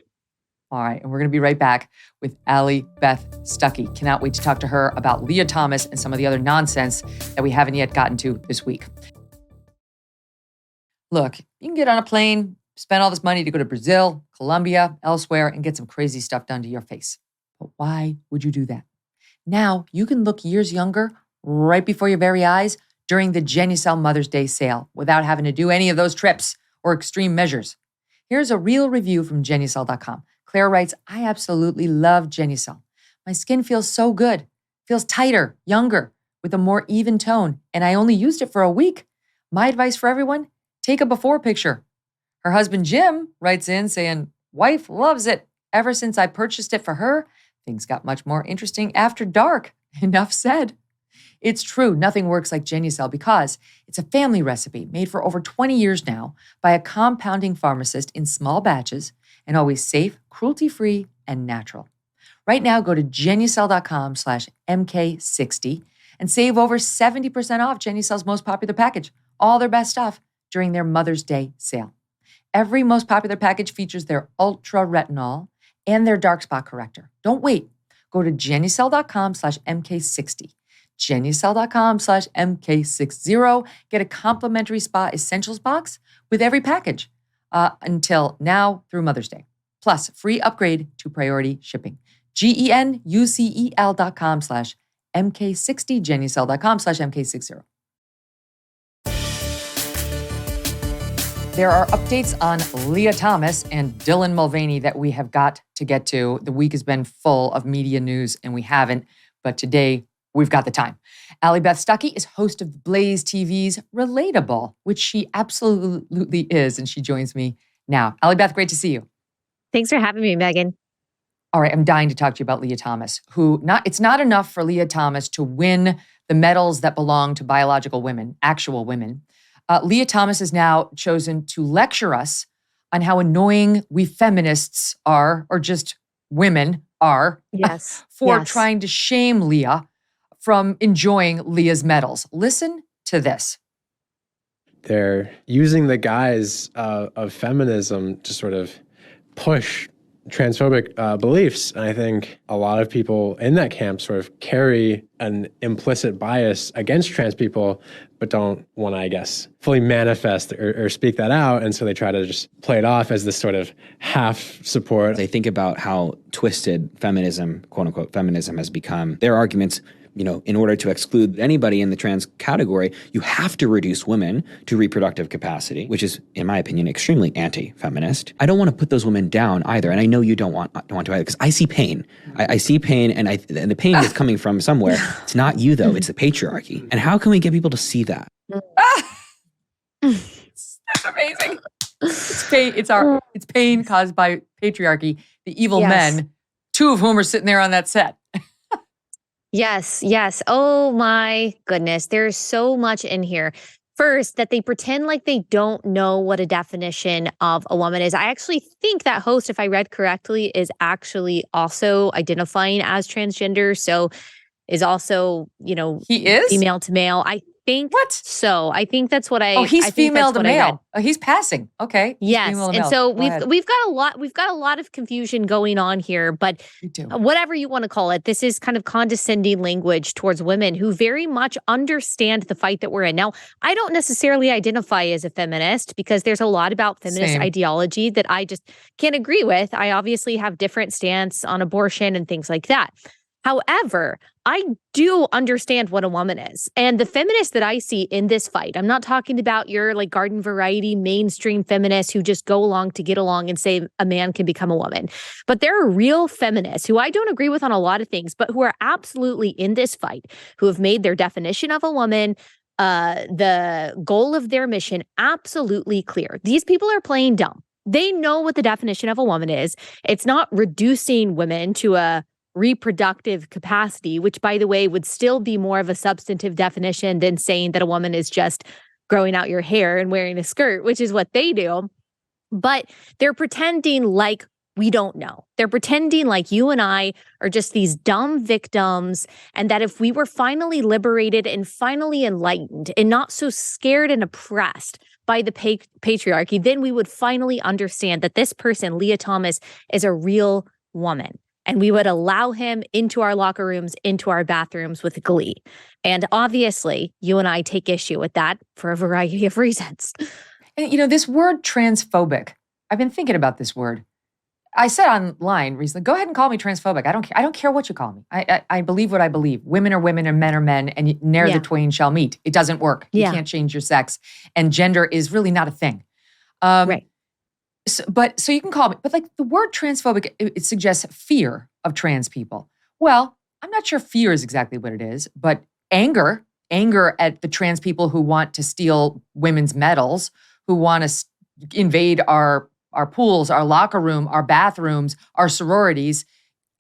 All right, and we're going to be right back with Allie Beth Stuckey. Cannot wait to talk to her about Leah Thomas and some of the other nonsense that we haven't yet gotten to this week. Look, you can get on a plane, spend all this money to go to Brazil, Colombia, elsewhere, and get some crazy stuff done to your face. But why would you do that? Now you can look years younger right before your very eyes during the Genucel Mother's Day sale without having to do any of those trips or extreme measures. Here's a real review from Genucel.com. Claire writes, I absolutely love Genucel. My skin feels so good, feels tighter, younger, with a more even tone, and I only used it for a week. My advice for everyone, take a before picture. Her husband Jim writes in saying, wife loves it. Ever since I purchased it for her, things got much more interesting after dark. Enough said. It's true, nothing works like Genucel because it's a family recipe made for over 20 years now by a compounding pharmacist in small batches and always safe, cruelty-free, and natural. Right now, go to Genucel.com/MK60 and save over 70% off Genucel's most popular package, all their best stuff, during their Mother's Day sale. Every most popular package features their Ultra Retinol and their dark spot corrector. Don't wait. Go to Genucel.com/MK60. Genucel.com/MK60. Get a complimentary Spa Essentials box with every package until now through Mother's Day. Plus, free upgrade to priority shipping. GENUCEL.com/MK60. Genucel.com/MK60. There are updates on Leah Thomas and Dylan Mulvaney that we have got to get to. The week has been full of media news and we haven't, but today we've got the time. Allie Beth Stuckey is host of Blaze TV's Relatable, which she absolutely is, and she joins me now. Allie Beth, great to see you. Thanks for having me, Megyn. All right, I'm dying to talk to you about Leah Thomas, it's not enough for Leah Thomas to win the medals that belong to biological women, actual women. Leah Thomas has now chosen to lecture us on how annoying we feminists are, or just women are, for trying to shame Leah from enjoying Leah's medals. Listen to this. They're using the guise of feminism to sort of push transphobic beliefs. And I think a lot of people in that camp sort of carry an implicit bias against trans people, but don't want to, I guess, fully manifest or speak that out. And so they try to just play it off as this sort of half support. They think about how twisted feminism, quote unquote, feminism has become. Their arguments, in order to exclude anybody in the trans category, you have to reduce women to reproductive capacity, which is, in my opinion, extremely anti-feminist. I don't want to put those women down either, and I know you don't want to either, because I see pain. I see pain, and the pain is coming from somewhere. It's not you, though. It's the patriarchy. And how can we get people to see that? That's amazing. It's pain. It's pain caused by patriarchy. The evil men, two of whom are sitting there on that set. Yes. Oh my goodness. There's so much in here. First, that they pretend like they don't know what a definition of a woman is. I actually think that host, if I read correctly, is actually also identifying as transgender. So is also, he is female to male. I think so. I think that's what I. Oh, he's female to male. Oh, he's passing. Okay. Yes, and so we've got a lot of confusion going on here. But whatever you want to call it, this is kind of condescending language towards women who very much understand the fight that we're in. Now, I don't necessarily identify as a feminist because there's a lot about feminist ideology that I just can't agree with. I obviously have different stance on abortion and things like that. However, I do understand what a woman is. And the feminists that I see in this fight, I'm not talking about your like garden variety mainstream feminists who just go along to get along and say a man can become a woman. But there are real feminists who I don't agree with on a lot of things, but who are absolutely in this fight, who have made their definition of a woman, the goal of their mission absolutely clear. These people are playing dumb. They know what the definition of a woman is. It's not reducing women to a reproductive capacity, which, by the way, would still be more of a substantive definition than saying that a woman is just growing out your hair and wearing a skirt, which is what they do. But they're pretending like we don't know. They're pretending like you and I are just these dumb victims, and that if we were finally liberated and finally enlightened and not so scared and oppressed by the patriarchy, then we would finally understand that this person, Leah Thomas, is a real woman. And we would allow him into our locker rooms, into our bathrooms with glee. And obviously, you and I take issue with that for a variety of reasons. And this word transphobic, I've been thinking about this word. I said online recently, go ahead and call me transphobic. I don't care what you call me. I believe what I believe. Women are women and men are men, and ne'er the twain shall meet. It doesn't work. You can't change your sex. And gender is really not a thing. Right. So you can call me, but like the word transphobic, it suggests fear of trans people. Well, I'm not sure fear is exactly what it is, but anger at the trans people who want to steal women's medals, who want to invade our pools, our locker room, our bathrooms, our sororities,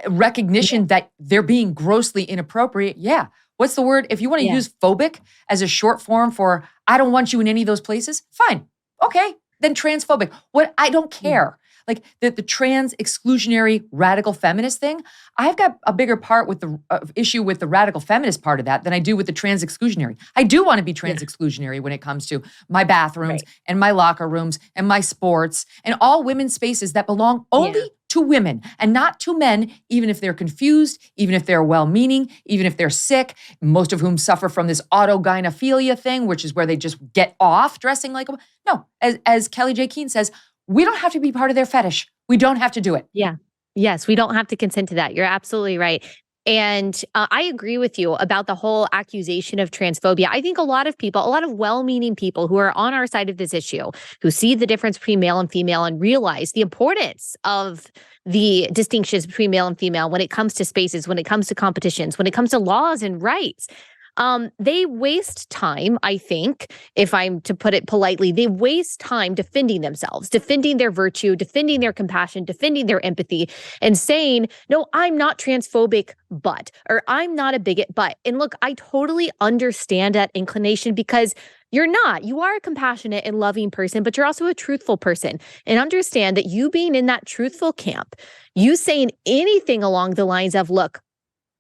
recognition that they're being grossly inappropriate. Yeah. What's the word? If you want to use phobic as a short form for I don't want you in any of those places, fine. Okay. Then transphobic. What? I don't care. Like the trans exclusionary radical feminist thing, I've got a bigger part with the issue with the radical feminist part of that than I do with the trans exclusionary. I do want to be trans exclusionary when it comes to my bathrooms and my locker rooms and my sports and all women's spaces that belong only to women and not to men, even if they're confused, even if they're well-meaning, even if they're sick, most of whom suffer from this autogynephilia thing, which is where they just get off dressing like a woman. No, as Kelly J. Keene says, we don't have to be part of their fetish. We don't have to do it. Yeah. Yes, we don't have to consent to that. You're absolutely right. And I agree with you about the whole accusation of transphobia. I think a lot of people, a lot of well-meaning people who are on our side of this issue, who see the difference between male and female and realize the importance of the distinctions between male and female when it comes to spaces, when it comes to competitions, when it comes to laws and rights. They waste time, I think, if I'm to put it politely, they waste time defending themselves, defending their virtue, defending their compassion, defending their empathy, and saying, no, I'm not transphobic, or I'm not a bigot, And look, I totally understand that inclination because you're not. You are a compassionate and loving person, but you're also a truthful person. And understand that you being in that truthful camp, you saying anything along the lines of, look,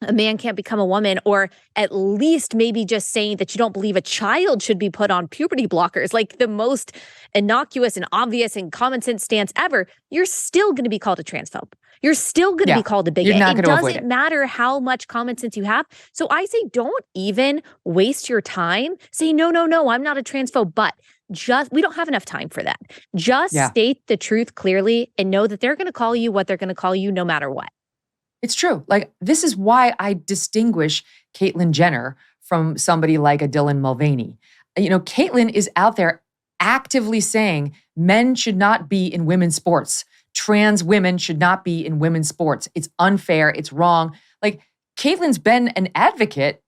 a man can't become a woman, or at least maybe just saying that you don't believe a child should be put on puberty blockers, like the most innocuous and obvious and common sense stance ever, you're still going to be called a transphobe. You're still going to be called a bigot. It doesn't matter how much common sense you have. So I say, don't even waste your time saying, no, I'm not a transphobe, but we don't have enough time for that. Just state the truth clearly and know that they're going to call you what they're going to call you no matter what. It's true. Like, this is why I distinguish Caitlyn Jenner from somebody like a Dylan Mulvaney. You know, Caitlyn is out there actively saying men should not be in women's sports. Trans women should not be in women's sports. It's unfair. It's wrong. Like, Caitlyn's been an advocate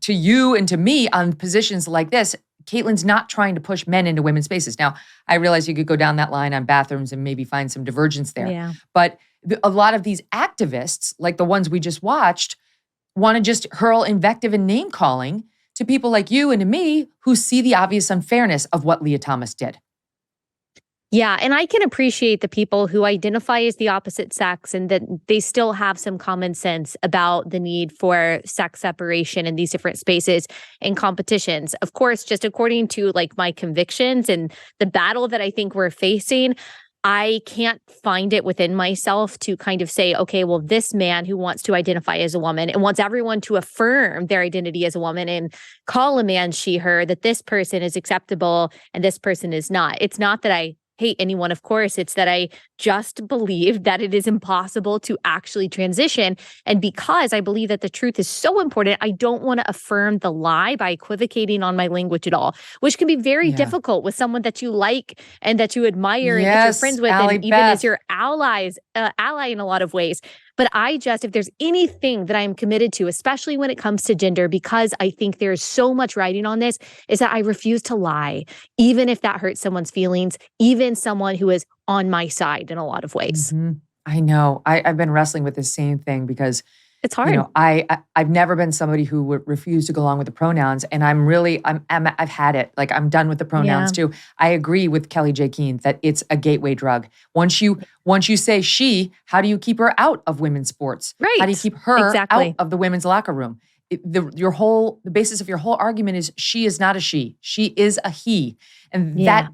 to you and to me on positions like this. Caitlyn's not trying to push men into women's spaces. Now, I realize you could go down that line on bathrooms and maybe find some divergence there. Yeah. But a lot of these activists, like the ones we just watched, want to just hurl invective and name calling to people like you and to me who see the obvious unfairness of what Leah Thomas did. Yeah, and I can appreciate the people who identify as the opposite sex and that they still have some common sense about the need for sex separation in these different spaces and competitions. Of course, just according to like my convictions and the battle that I think we're facing, I can't find it within myself to kind of say, okay, well, this man who wants to identify as a woman and wants everyone to affirm their identity as a woman and call a man she, her, that this person is acceptable and this person is not. It's not that I hate anyone, of course. It's that I just believe that it is impossible to actually transition. And because I believe that the truth is so important, I don't want to affirm the lie by equivocating on my language at all, which can be very difficult with someone that you like and that you admire and that you're friends with, Allie, and even Beth. as your ally in a lot of ways. But if there's anything that I'm committed to, especially when it comes to gender, because I think there's so much writing on this, is that I refuse to lie, even if that hurts someone's feelings, even someone who is on my side in a lot of ways. Mm-hmm. I know. I've been wrestling with the same thing because it's hard. You know, I've never been somebody who would refuse to go along with the pronouns, and I've had it. Like, I'm done with the pronouns too. I agree with Kelly J. Keene that it's a gateway drug. Once you say she, how do you keep her out of women's sports? Right. How do you keep her out of the women's locker room? The basis of your whole argument is she is not a she. She is a he, and that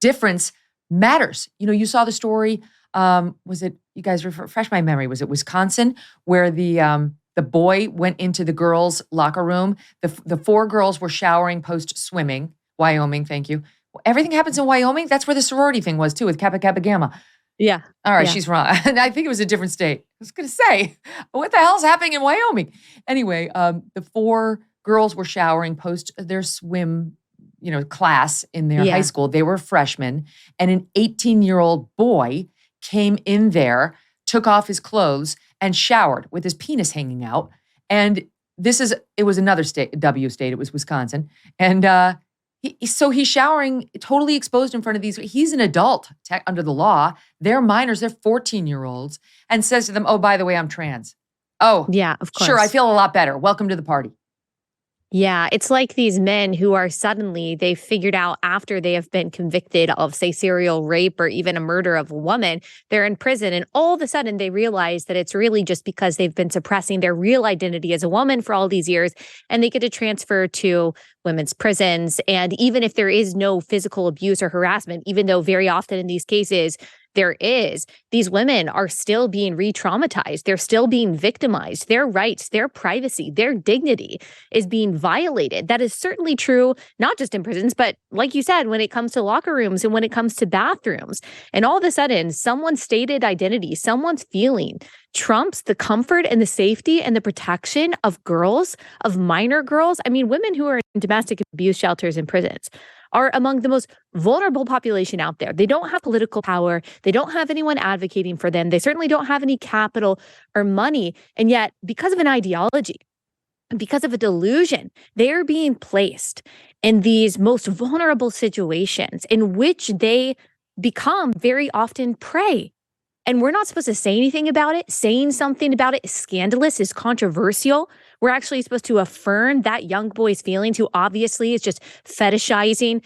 difference matters. You know, you saw the story. Was it, you guys refresh my memory, was it Wisconsin where the boy went into the girls' locker room? The 4 girls were showering post-swimming. Wyoming, thank you. Everything happens in Wyoming? That's where the sorority thing was too, with Kappa Kappa Gamma. Yeah. All right, she's wrong. I think it was a different state. I was going to say, what the hell's happening in Wyoming? Anyway, the 4 girls were showering post their swim class in their high school. They were freshmen, and an 18-year-old boy came in there, took off his clothes, and showered with his penis hanging out. And it was another state, W state, it was Wisconsin. And he's showering totally exposed in front of these. He's an adult under the law. They're minors, they're 14-year-olds, and says to them, oh, by the way, I'm trans. Oh, yeah, of course. Sure, I feel a lot better. Welcome to the party. Yeah, it's like these men who are suddenly, they've figured out after they have been convicted of, say, serial rape or even a murder of a woman, they're in prison, and all of a sudden they realize that it's really just because they've been suppressing their real identity as a woman for all these years, and they get to transfer to women's prisons. And even if there is no physical abuse or harassment, even though very often in these cases there is, these women are still being re-traumatized. They're still being victimized. Their rights, their privacy, their dignity is being violated. That is certainly true, not just in prisons, but like you said, when it comes to locker rooms and when it comes to bathrooms. And all of a sudden, someone's stated identity, someone's feeling trumps the comfort and the safety and the protection of girls, of minor girls. I mean, women who are in domestic abuse shelters and prisons are among the most vulnerable population out there. They don't have political power. They don't have anyone advocating for them. They certainly don't have any capital or money. And yet, because of an ideology, because of a delusion, they are being placed in these most vulnerable situations in which they become very often prey. And we're not supposed to say anything about it. Saying something about it is scandalous, is controversial. We're actually supposed to affirm that young boy's feelings, who obviously is just fetishizing,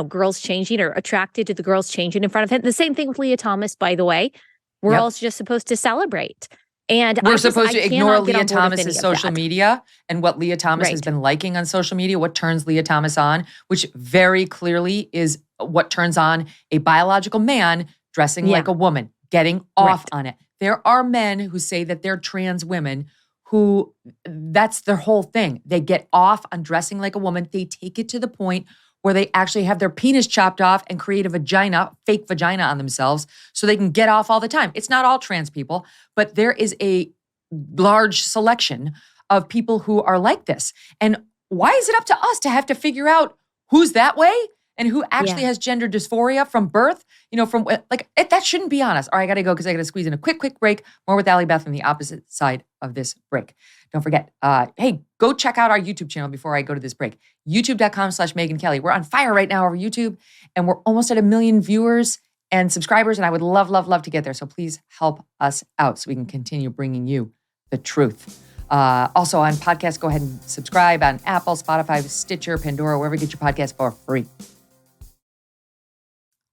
girls changing or attracted to the girls changing in front of him. The same thing with Leah Thomas, by the way. We're also just supposed to celebrate. And we're supposed to ignore Leah Thomas's social that. media and what Leah Thomas has been liking on social media, what turns Leah Thomas on, which very clearly is what turns on a biological man dressing like a woman, getting off on it. There are men who say that they're trans women who, that's their whole thing. They get off on dressing like a woman. They take it to the point where they actually have their penis chopped off and create a vagina, fake vagina on themselves so they can get off all the time. It's not all trans people, but there is a large selection of people who are like this. And why is it up to us to have to figure out who's that way and who actually has gender dysphoria from birth? That shouldn't be on us. All right, I got to go because I got to squeeze in a quick break. More with Allie, Beth on the opposite side of this break. Don't forget, hey, go check out our YouTube channel before I go to this break. YouTube.com/Megyn Kelly. We're on fire right now over YouTube, and we're almost at 1 million viewers and subscribers, and I would love to get there. So please help us out so we can continue bringing you the truth. Also on podcasts, go ahead and subscribe on Apple, Spotify, Stitcher, Pandora, wherever you get your podcast for free.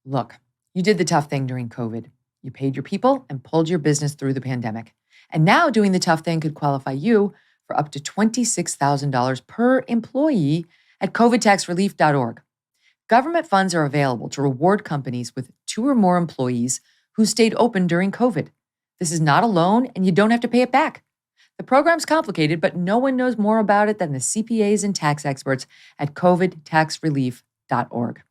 Look, you did the tough thing during COVID. You paid your people and pulled your business through the pandemic. And now doing the tough thing could qualify you for up to $26,000 per employee at covidtaxrelief.org. Government funds are available to reward companies with 2 or more employees who stayed open during COVID. This is not a loan, and you don't have to pay it back. The program's complicated, but no one knows more about it than the CPAs and tax experts at covidtaxrelief.org.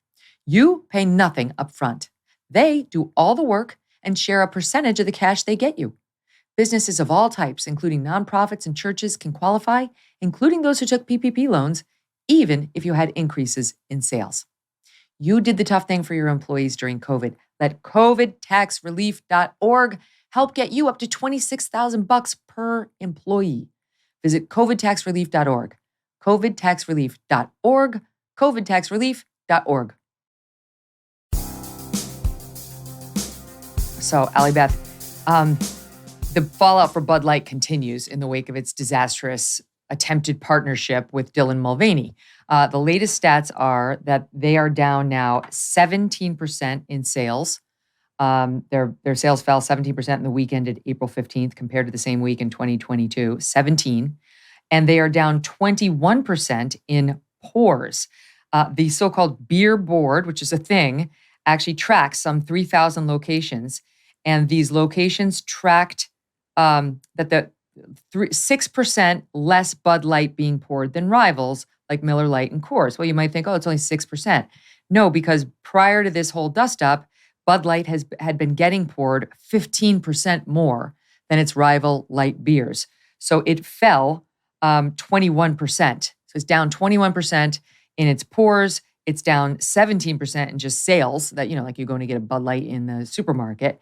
You pay nothing up front. They do all the work and share a percentage of the cash they get you. Businesses of all types, including nonprofits and churches, can qualify, including those who took PPP loans, even if you had increases in sales. You did the tough thing for your employees during COVID. Let covidtaxrelief.org help get you up to $26,000 per employee. Visit covidtaxrelief.org. covidtaxrelief.org. covidtaxrelief.org. So, Allie Beth, the fallout for Bud Light continues in the wake of its disastrous attempted partnership with Dylan Mulvaney. The latest stats are that they are down now 17% in sales. Their sales fell 17% in the week ended April 15th compared to the same week in 2022, 17. And they are down 21% in pours. The so-called beer board, which is a thing, actually tracks some 3,000 locations. And these locations tracked that the 6% less Bud Light being poured than rivals like Miller Lite and Coors. Well, you might think, it's only 6%. No, because prior to this whole dust-up, Bud Light had been getting poured 15% more than its rival light beers. So it fell 21%. So it's down 21% in its pours. It's down 17% in just sales that, like you're going to get a Bud Light in the supermarket.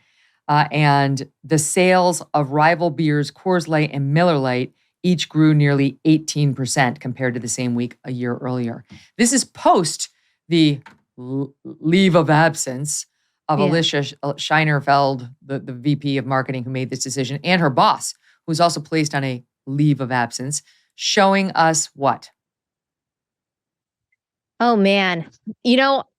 And the sales of rival beers, Coors Light and Miller Lite, each grew nearly 18% compared to the same week a year earlier. This is post the leave of absence of Alicia Scheinerfeld, the VP of marketing who made this decision, and her boss, who's also placed on a leave of absence, showing us what? Oh, man.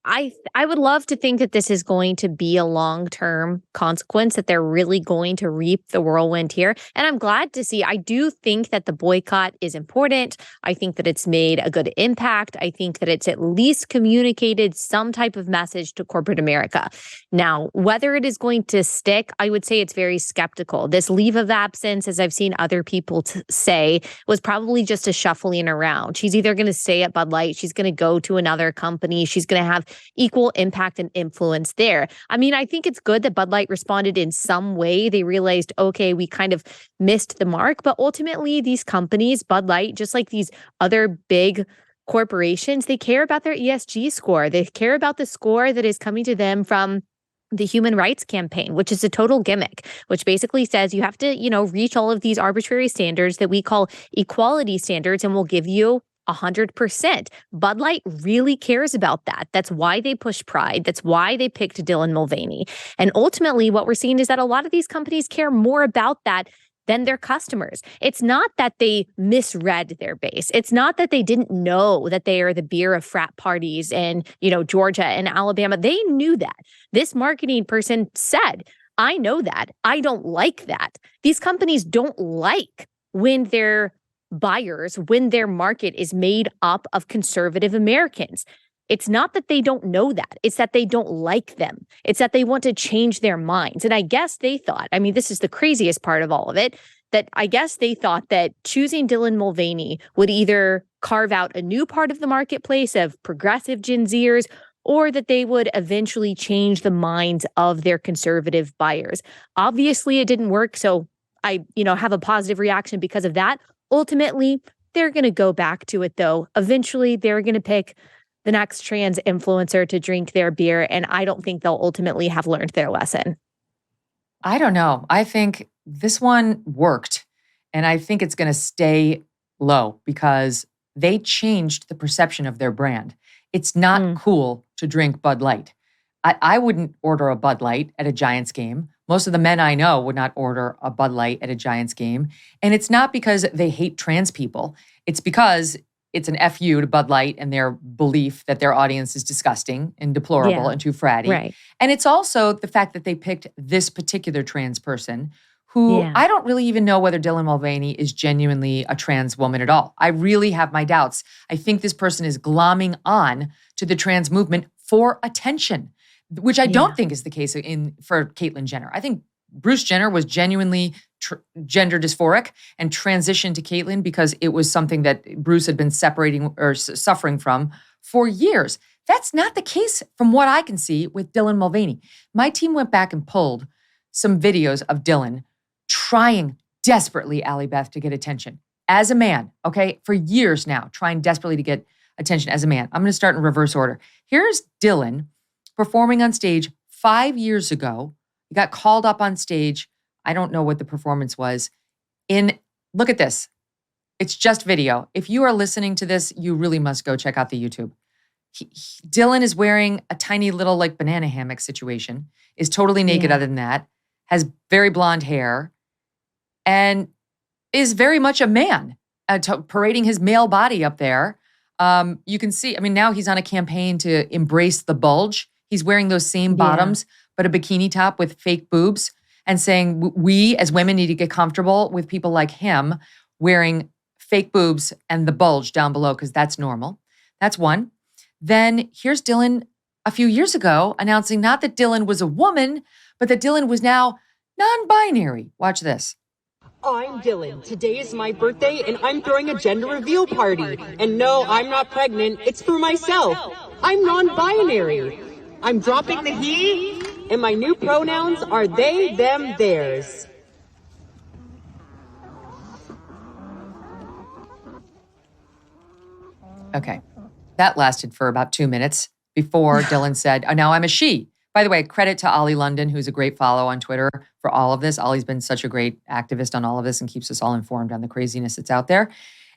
I would love to think that this is going to be a long-term consequence, that they're really going to reap the whirlwind here. And I'm glad to see, I do think that the boycott is important. I think that it's made a good impact. I think that it's at least communicated some type of message to corporate America. Now, whether it is going to stick, I would say it's very skeptical. This leave of absence, as I've seen other people say, was probably just a shuffling around. She's either going to stay at Bud Light, she's going to go to another company, she's going to have equal impact and influence there. I mean, I think it's good that Bud Light responded in some way. They realized, okay, we kind of missed the mark, but ultimately these companies, Bud Light, just like these other big corporations, they care about their ESG score. They care about the score that is coming to them from the Human Rights Campaign, which is a total gimmick, which basically says you have to, reach all of these arbitrary standards that we call equality standards, and we'll give you 100%. Bud Light really cares about that. That's why they push Pride. That's why they picked Dylan Mulvaney. And ultimately, what we're seeing is that a lot of these companies care more about that than their customers. It's not that they misread their base. It's not that they didn't know that they are the beer of frat parties in, Georgia and Alabama. They knew that. This marketing person said, I know that. I don't like that. These companies don't like when their buyers, when their market is made up of conservative Americans. It's not that they don't know that. It's that they don't like them. It's that they want to change their minds. And I guess they thought, I mean, this is the craziest part of all of it, that I guess they thought that choosing Dylan Mulvaney would either carve out a new part of the marketplace of progressive Gen Zers, or that they would eventually change the minds of their conservative buyers. Obviously, it didn't work. So I, have a positive reaction because of that. Ultimately, they're going to go back to it, though. Eventually, they're going to pick the next trans influencer to drink their beer, and I don't think they'll ultimately have learned their lesson. I don't know. I think this one worked, and I think it's going to stay low because they changed the perception of their brand. It's not cool to drink Bud Light. I wouldn't order a Bud Light at a Giants game. Most of the men I know would not order a Bud Light at a Giants game. And it's not because they hate trans people. It's because it's an FU to Bud Light and their belief that their audience is disgusting and deplorable and too fratty. Right. And it's also the fact that they picked this particular trans person who I don't really even know whether Dylan Mulvaney is genuinely a trans woman at all. I really have my doubts. I think this person is glomming on to the trans movement for attention, which I don't think is the case for Caitlyn Jenner. I think Bruce Jenner was genuinely gender dysphoric and transitioned to Caitlyn because it was something that Bruce had been separating or suffering from for years. That's not the case from what I can see with Dylan Mulvaney. My team went back and pulled some videos of Dylan trying desperately, Allie, Beth, to get attention as a man, okay? For years now, trying desperately to get attention as a man. I'm going to start in reverse order. Here's Dylan performing on stage 5 years ago. He got called up on stage. I don't know what the performance was. Look at this. It's just video. If you are listening to this, you really must go check out the YouTube. Dylan is wearing a tiny little like banana hammock situation, is totally naked other than that, has very blonde hair, and is very much a man, parading his male body up there. You can see, now he's on a campaign to embrace the bulge. He's wearing those same bottoms, but a bikini top with fake boobs, and saying we as women need to get comfortable with people like him wearing fake boobs and the bulge down below because that's normal. That's one. Then here's Dylan a few years ago announcing not that Dylan was a woman, but that Dylan was now non-binary. Watch this. I'm Dylan. Today is my birthday and I'm throwing a gender reveal party. And no, I'm not pregnant. It's for myself. I'm non-binary. I'm dropping the he, and my new pronouns are they, them, theirs. Okay. That lasted for about 2 minutes before Dylan said, now I'm a she. By the way, credit to Allie London, who's a great follow on Twitter for all of this. Allie's been such a great activist on all of this and keeps us all informed on the craziness that's out there.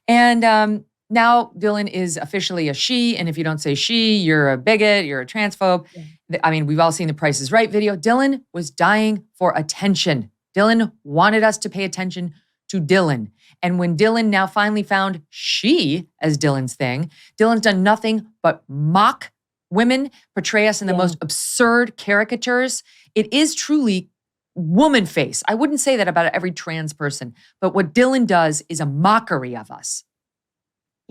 And now Dylan is officially a she. And if you don't say she, you're a bigot, you're a transphobe. Yeah. We've all seen the Price is Right video. Dylan was dying for attention. Dylan wanted us to pay attention to Dylan. And when Dylan now finally found she as Dylan's thing, Dylan's done nothing but mock women, portray us in the most absurd caricatures. It is truly woman face. I wouldn't say that about every trans person, but what Dylan does is a mockery of us.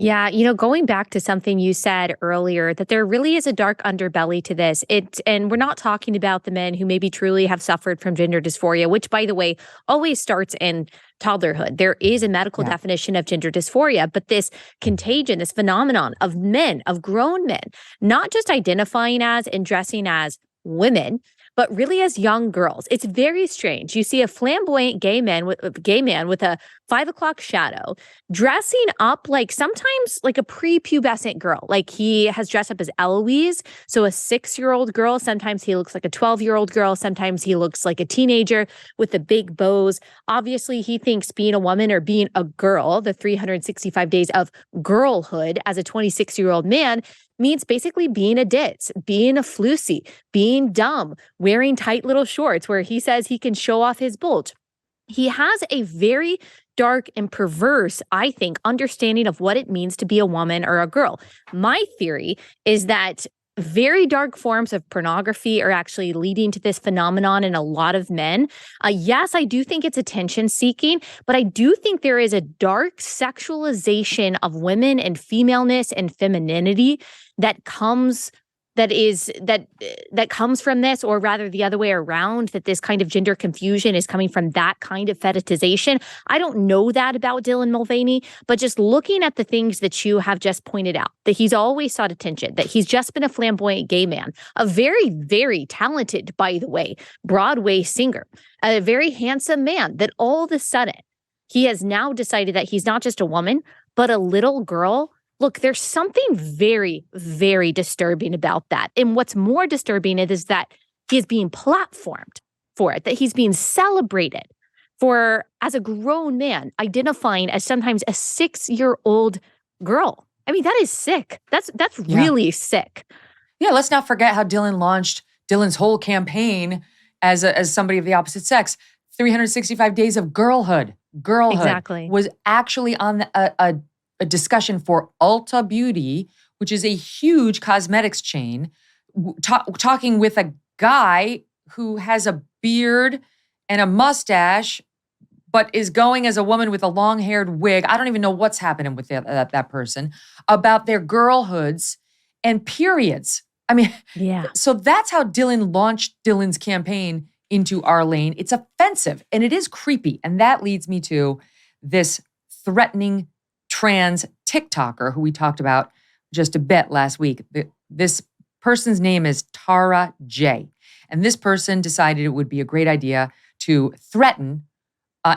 Yeah, going back to something you said earlier, that there really is a dark underbelly to this. And we're not talking about the men who maybe truly have suffered from gender dysphoria, which, by the way, always starts in toddlerhood. There is a medical definition of gender dysphoria, but this contagion, this phenomenon of men, of grown men, not just identifying as and dressing as women, but really as young girls. It's very strange. You see a flamboyant gay man with a 5 o'clock shadow dressing up like sometimes like a prepubescent girl. Like he has dressed up as Eloise, so a 6-year-old girl. Sometimes he looks like a 12-year-old girl. Sometimes he looks like a teenager with the big bows. Obviously, he thinks being a woman or being a girl, the 365 days of girlhood as a 26-year-old man, means basically being a ditz, being a floosy, being dumb, wearing tight little shorts where he says he can show off his bulge. He has a very dark and perverse, I think, understanding of what it means to be a woman or a girl. My theory is that very dark forms of pornography are actually leading to this phenomenon in a lot of men. Yes, I do think it's attention seeking, but I do think there is a dark sexualization of women and femaleness and femininity that comes from this, or rather the other way around, that this kind of gender confusion is coming from that kind of fetishization. I don't know that about Dylan Mulvaney, but just looking at the things that you have just pointed out, that he's always sought attention, that he's just been a flamboyant gay man, a very, very talented, by the way, Broadway singer, a very handsome man, that all of a sudden he has now decided that he's not just a woman, but a little girl. Look, there's something very, very disturbing about that. And what's more disturbing is that he is being platformed for it, that he's being celebrated for, as a grown man, identifying as sometimes a 6-year-old girl. I mean, that is sick. That's really sick. Yeah, let's not forget how Dylan launched Dylan's whole campaign as somebody of the opposite sex. 365 Days of Girlhood. Exactly. Was actually on a discussion for Ulta Beauty, which is a huge cosmetics chain, talking with a guy who has a beard and a mustache, but is going as a woman with a long-haired wig. I don't even know what's happening with that person, about their girlhoods and periods. I mean, yeah. So that's how Dylan launched Dylan's campaign into our lane. It's offensive and it is creepy. And that leads me to this threatening trans TikToker who we talked about just a bit last week. This person's name is Tara J. And this person decided it would be a great idea to threaten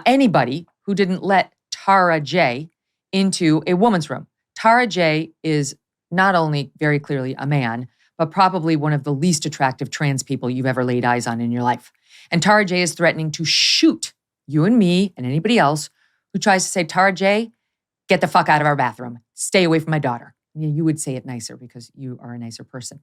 anybody who didn't let Tara J into a woman's room. Tara J is not only very clearly a man, but probably one of the least attractive trans people you've ever laid eyes on in your life. And Tara J is threatening to shoot you and me and anybody else who tries to say, Tara J, get the fuck out of our bathroom. Stay away from my daughter. You would say it nicer because you are a nicer person.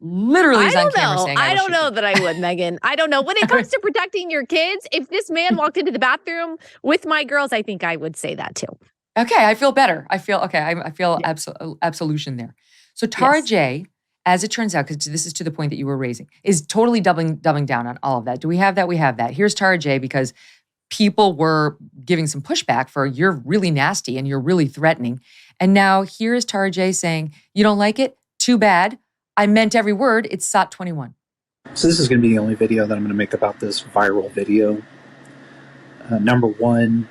Literally is on camera saying, I don't know that I would, Megyn. I don't know. When it comes to protecting your kids, if this man walked into the bathroom with my girls, I think I would say that too. Okay, I feel better. I feel absolution there. So Tara J, as it turns out, because this is to the point that you were raising, is totally doubling down on all of that. Do we have that? We have that. Here's Tara J, because people were giving some pushback for, you're really nasty and you're really threatening. And now here is Tara J saying, you don't like it? Too bad. I meant every word. It's SOT 21. So this is going to be the only video that I'm going to make about this viral video. Number one,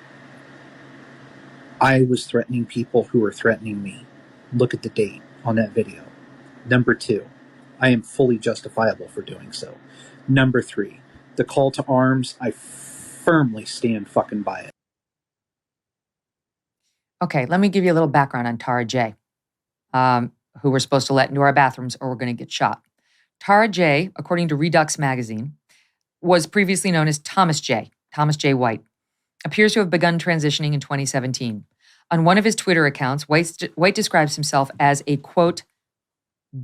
I was threatening people who were threatening me. Look at the date on that video. Number two, I am fully justifiable for doing so. Number three, the call to arms, I firmly stand fucking by it. Okay, let me give you a little background on Tara J, who we're supposed to let into our bathrooms or we're going to get shot. Tara J, according to Redux magazine, was previously known as Thomas J White, appears to have begun transitioning in 2017. On one of his Twitter accounts, White describes himself as a, quote,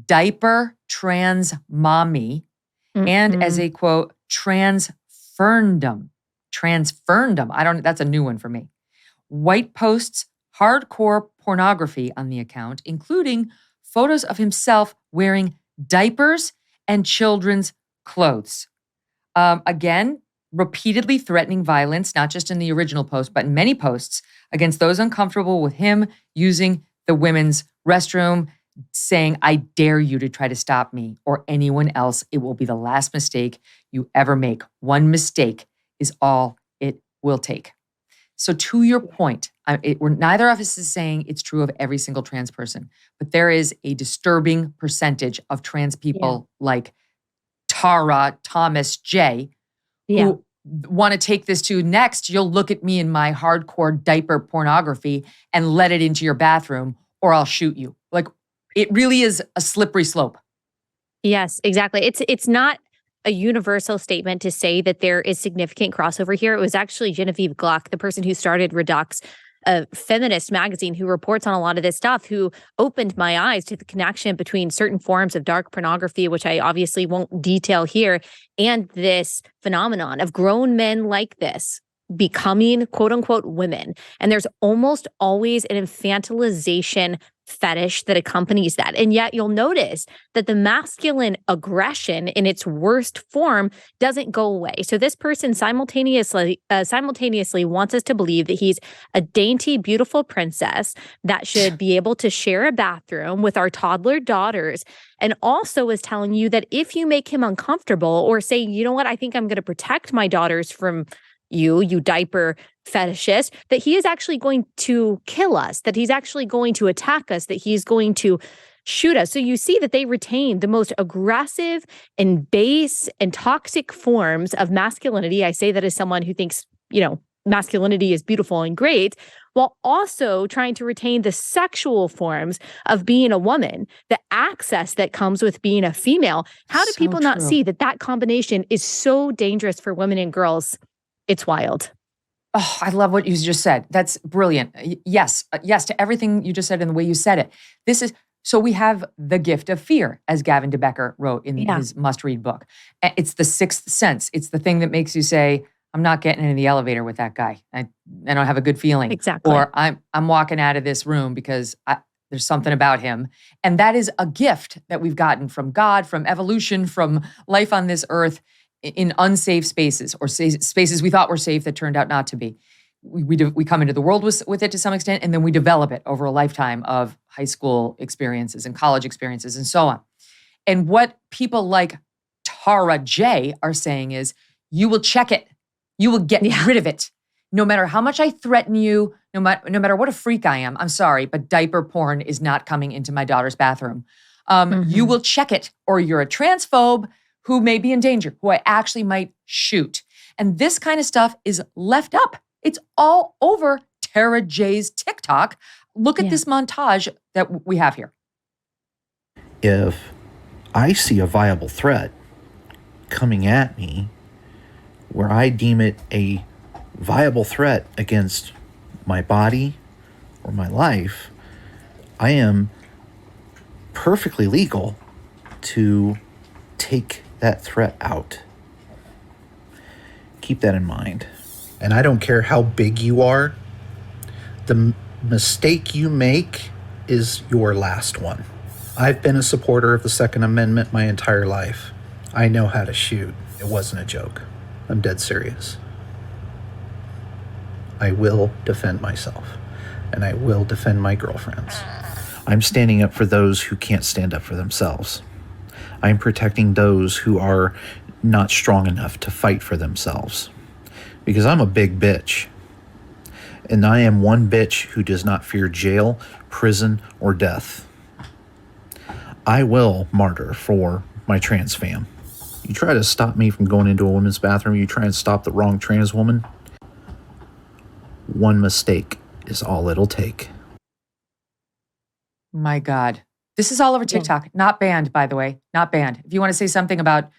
diaper trans mommy, and as a, quote, transferndom. That's a new one for me. White posts hardcore pornography on the account, including photos of himself wearing diapers and children's clothes. Again, repeatedly threatening violence, not just in the original post, but in many posts against those uncomfortable with him using the women's restroom, saying, I dare you to try to stop me or anyone else. It will be the last mistake you ever make. One mistake is all it will take. So to your point, neither of us is saying it's true of every single trans person, but there is a disturbing percentage of trans people like Tara Thomas J who want to take this to next. You'll look at me in my hardcore diaper pornography and let it into your bathroom or I'll shoot you. Like, it really is a slippery slope. Yes, exactly. It's not a universal statement to say that there is significant crossover here. It was actually Genevieve Gluck, the person who started Redux, a feminist magazine who reports on a lot of this stuff, who opened my eyes to the connection between certain forms of dark pornography, which I obviously won't detail here, and this phenomenon of grown men like this becoming quote unquote women. And there's almost always an infantilization fetish that accompanies that. And yet you'll notice that the masculine aggression in its worst form doesn't go away. So this person simultaneously wants us to believe that he's a dainty, beautiful princess that should be able to share a bathroom with our toddler daughters, and also is telling you that if you make him uncomfortable or say, you know what, I think I'm going to protect my daughters from you diaper fetishist, that he is actually going to kill us, that he's actually going to attack us, that he's going to shoot us. So you see that they retain the most aggressive and base and toxic forms of masculinity. I say that as someone who thinks, masculinity is beautiful and great, while also trying to retain the sexual forms of being a woman, the access that comes with being a female. How do people not see that combination is so dangerous for women and girls? It's wild. Oh, I love what you just said. That's brilliant. Yes to everything you just said and the way you said it. So we have the gift of fear, as Gavin de Becker wrote in his must-read book. It's the sixth sense. It's the thing that makes you say, I'm not getting in the elevator with that guy. I don't have a good feeling. Exactly. Or I'm walking out of this room because there's something about him. And that is a gift that we've gotten from God, from evolution, from life on this earth, in unsafe spaces or spaces we thought were safe that turned out not to be. We come into the world with it to some extent, and then we develop it over a lifetime of high school experiences and college experiences and so on. And what people like Tara J are saying is, you will check it. You will get rid of it. No matter how much I threaten you, no matter what a freak I am, I'm sorry, but diaper porn is not coming into my daughter's bathroom. You will check it, or you're a transphobe who may be in danger, who I actually might shoot. And this kind of stuff is left up. It's all over Tara J's TikTok. Look at this montage that we have here. If I see a viable threat coming at me where I deem it a viable threat against my body or my life, I am perfectly legal to take that threat out. Keep that in mind. And I don't care how big you are, the mistake you make is your last one. I've been a supporter of the Second Amendment my entire life. I know how to shoot. It wasn't a joke. I'm dead serious. I will defend myself, and I will defend my girlfriends. I'm standing up for those who can't stand up for themselves. I'm protecting those who are not strong enough to fight for themselves. Because I'm a big bitch. And I am one bitch who does not fear jail, prison, or death. I will martyr for my trans fam. You try to stop me from going into a women's bathroom, you try and stop the wrong trans woman, one mistake is all it'll take. My God. This is all over TikTok. Not banned, by the way. Not banned. If you want to say something about,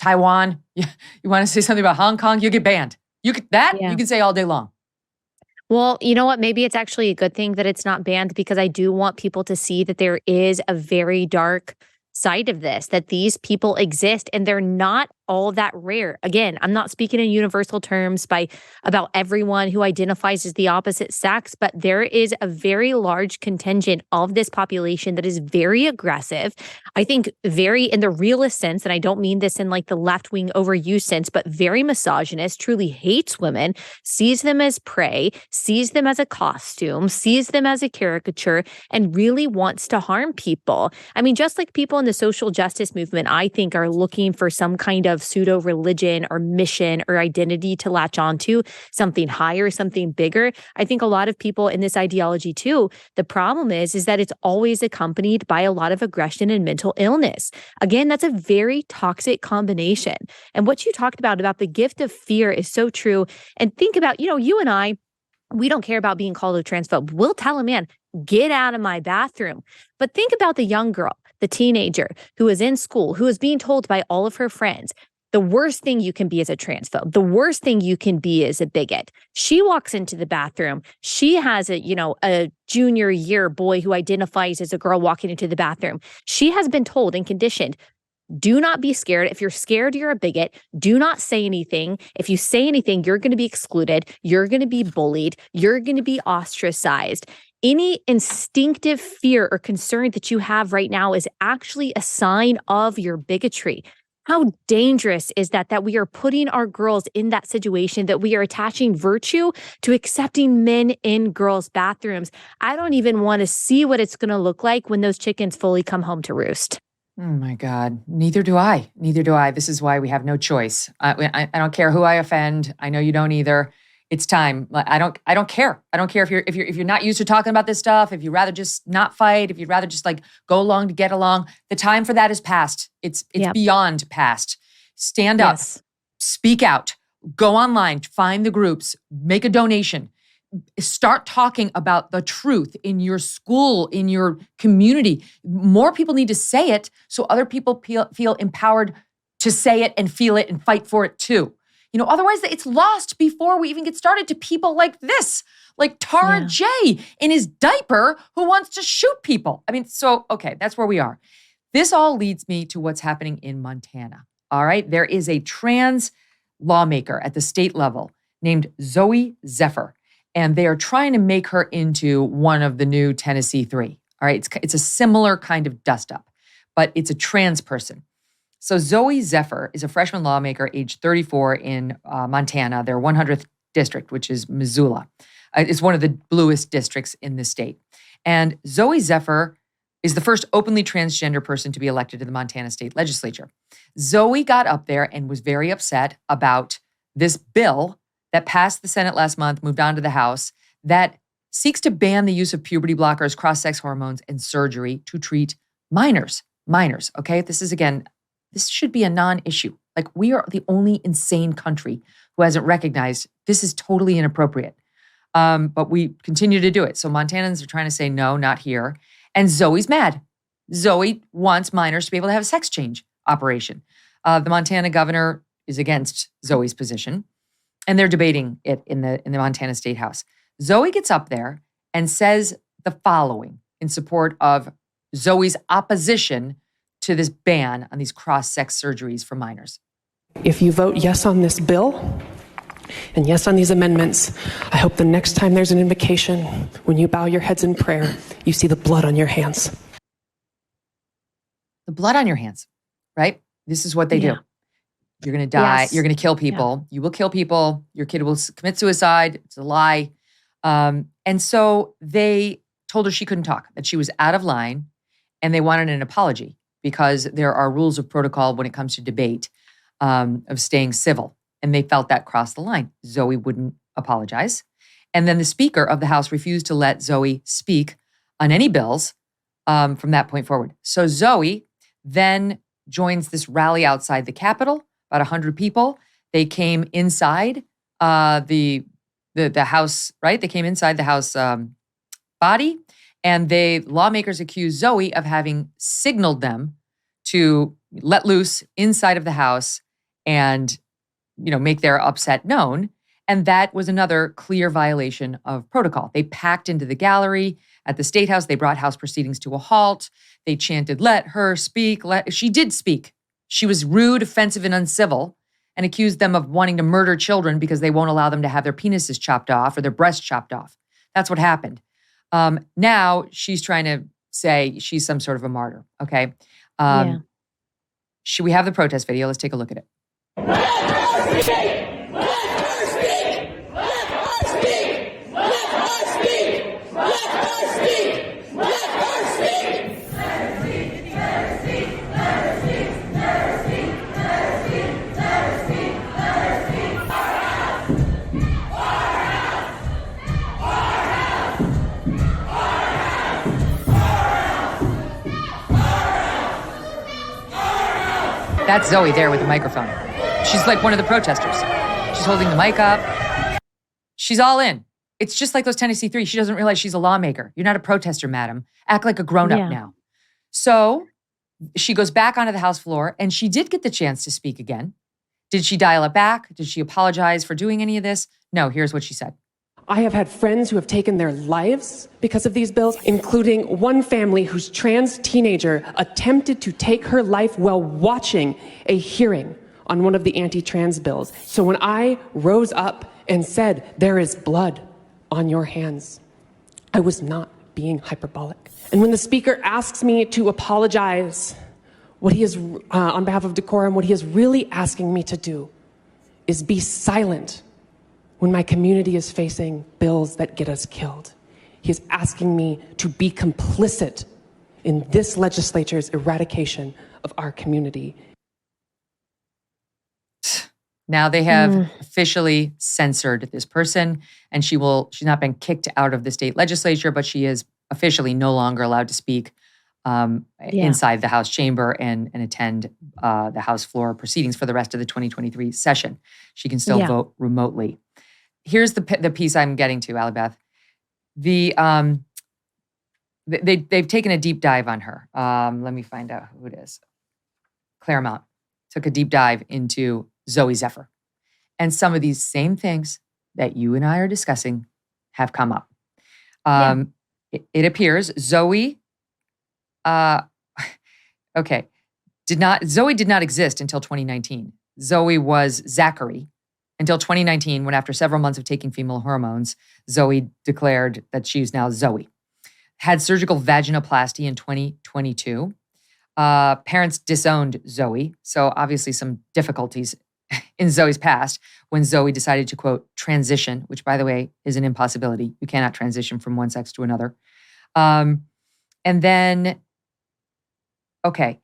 Taiwan, you want to say something about Hong Kong, you get banned. You can say all day long. Well, you know what? Maybe it's actually a good thing that it's not banned, because I do want people to see that there is a very dark side of this, that these people exist and they're not all that rare. Again, I'm not speaking in universal terms about everyone who identifies as the opposite sex, but there is a very large contingent of this population that is very aggressive. I think very in the realist sense, and I don't mean this in like the left-wing overuse sense, but very misogynist, truly hates women, sees them as prey, sees them as a costume, sees them as a caricature, and really wants to harm people. I mean, just like people in the social justice movement, I think, are looking for some kind of pseudo-religion or mission or identity to latch onto, something higher, something bigger. I think a lot of people in this ideology too, the problem is that it's always accompanied by a lot of aggression and mental illness. Again, that's a very toxic combination. And what you talked about the gift of fear is so true. And think about, you and I, we don't care about being called a transphobe. We'll tell a man, get out of my bathroom. But think about the young girl, the teenager who is in school, who is being told by all of her friends, the worst thing you can be is a transphobe. The worst thing you can be is a bigot. She walks into the bathroom. She has a junior year boy who identifies as a girl walking into the bathroom. She has been told and conditioned, Do not be scared. If you're scared, you're a bigot. Do not say anything. If you say anything, you're going to be excluded. You're going to be bullied. You're going to be ostracized. Any instinctive fear or concern that you have right now is actually a sign of your bigotry. How dangerous is that we are putting our girls in that situation, that we are attaching virtue to accepting men in girls' bathrooms? I don't even want to see what it's going to look like when those chickens fully come home to roost. Oh my God. Neither do I. Neither do I. This is why we have no choice. I don't care who I offend. I know you don't either. It's time. I don't care. I don't care if you're not used to talking about this stuff, if you'd rather just not fight, if you'd rather just like go along to get along. The time for that is past. It's beyond past. Stand up, speak out, go online, find the groups, make a donation. Start talking about the truth in your school, in your community. More people need to say it so other people feel empowered to say it and feel it and fight for it too. Otherwise it's lost before we even get started to people like this, like Tara J in his diaper who wants to shoot people. Okay, that's where we are. This all leads me to what's happening in Montana. All right, there is a trans lawmaker at the state level named Zoe Zephyr. And they are trying to make her into one of the new Tennessee 3. All right, it's a similar kind of dust up, but it's a trans person. So Zoe Zephyr is a freshman lawmaker, age 34 in Montana, their 100th district, which is Missoula. It's one of the bluest districts in the state. And Zoe Zephyr is the first openly transgender person to be elected to the Montana state legislature. Zoe got up there and was very upset about this bill that passed the Senate last month, moved on to the House, that seeks to ban the use of puberty blockers, cross-sex hormones, and surgery to treat minors. Minors, okay? This should be a non-issue. Like, we are the only insane country who hasn't recognized this is totally inappropriate. But we continue to do it. So Montanans are trying to say, no, not here. And Zoe's mad. Zoe wants minors to be able to have a sex change operation. The Montana governor is against Zoe's position. And they're debating it in the Montana State House. Zoe gets up there and says the following in support of Zoe's opposition to this ban on these cross-sex surgeries for minors. If you vote yes on this bill and yes on these amendments, I hope the next time there's an invocation, when you bow your heads in prayer, you see the blood on your hands. The blood on your hands, right? This is what they do. You're going to die. Yes. You're going to kill people. You will kill people. Your kid will commit suicide. It's a lie. And so they told her she couldn't talk, that she was out of line, and they wanted an apology because there are rules of protocol when it comes to debate of staying civil. And they felt that crossed the line. Zoe wouldn't apologize. And then the Speaker of the House refused to let Zoe speak on any bills from that point forward. So Zoe then joins this rally outside the Capitol. About 100 people. They came inside the House, right? They came inside the House body, and lawmakers accused Zoe of having signaled them to let loose inside of the House and, make their upset known. And that was another clear violation of protocol. They packed into the gallery at the State House. They brought House proceedings to a halt. They chanted, "Let her speak." She did speak. She was rude, offensive, and uncivil, and accused them of wanting to murder children because they won't allow them to have their penises chopped off or their breasts chopped off. That's what happened. Now she's trying to say she's some sort of a martyr, okay? Should we have the protest video? Let's take a look at it. That's Zoe there with the microphone. She's like one of the protesters. She's holding the mic up. She's all in. It's just like those Tennessee 3. She doesn't realize she's a lawmaker. You're not a protester, madam. Act like a grown-up now. So she goes back onto the House floor, and she did get the chance to speak again. Did she dial it back? Did she apologize for doing any of this? No, here's what she said. I have had friends who have taken their lives because of these bills, including one family whose trans teenager attempted to take her life while watching a hearing on one of the anti-trans bills. So when I rose up and said, "There is blood on your hands," I was not being hyperbolic. And when the speaker asks me to apologize, what he is, on behalf of decorum, what he is really asking me to do is be silent when my community is facing bills that get us killed. He is asking me to be complicit in this legislature's eradication of our community. Now they have officially censored this person, and she's not been kicked out of the state legislature, but she is officially no longer allowed to speak inside the House chamber and attend the House floor proceedings for the rest of the 2023 session. She can still vote remotely. Here's the piece I'm getting to, Allie Beth. They've taken a deep dive on her. Let me find out who it is. Claremont took a deep dive into Zoe Zephyr. And some of these same things that you and I are discussing have come up. It appears Zoe, Zoe did not exist until 2019. Zoe was Zachary until 2019, when after several months of taking female hormones, Zoe declared that she's now Zoe. Had surgical vaginoplasty in 2022. Parents disowned Zoe, so obviously some difficulties in Zoe's past when Zoe decided to, quote, transition, which, by the way, is an impossibility. You cannot transition from one sex to another. And then, quoting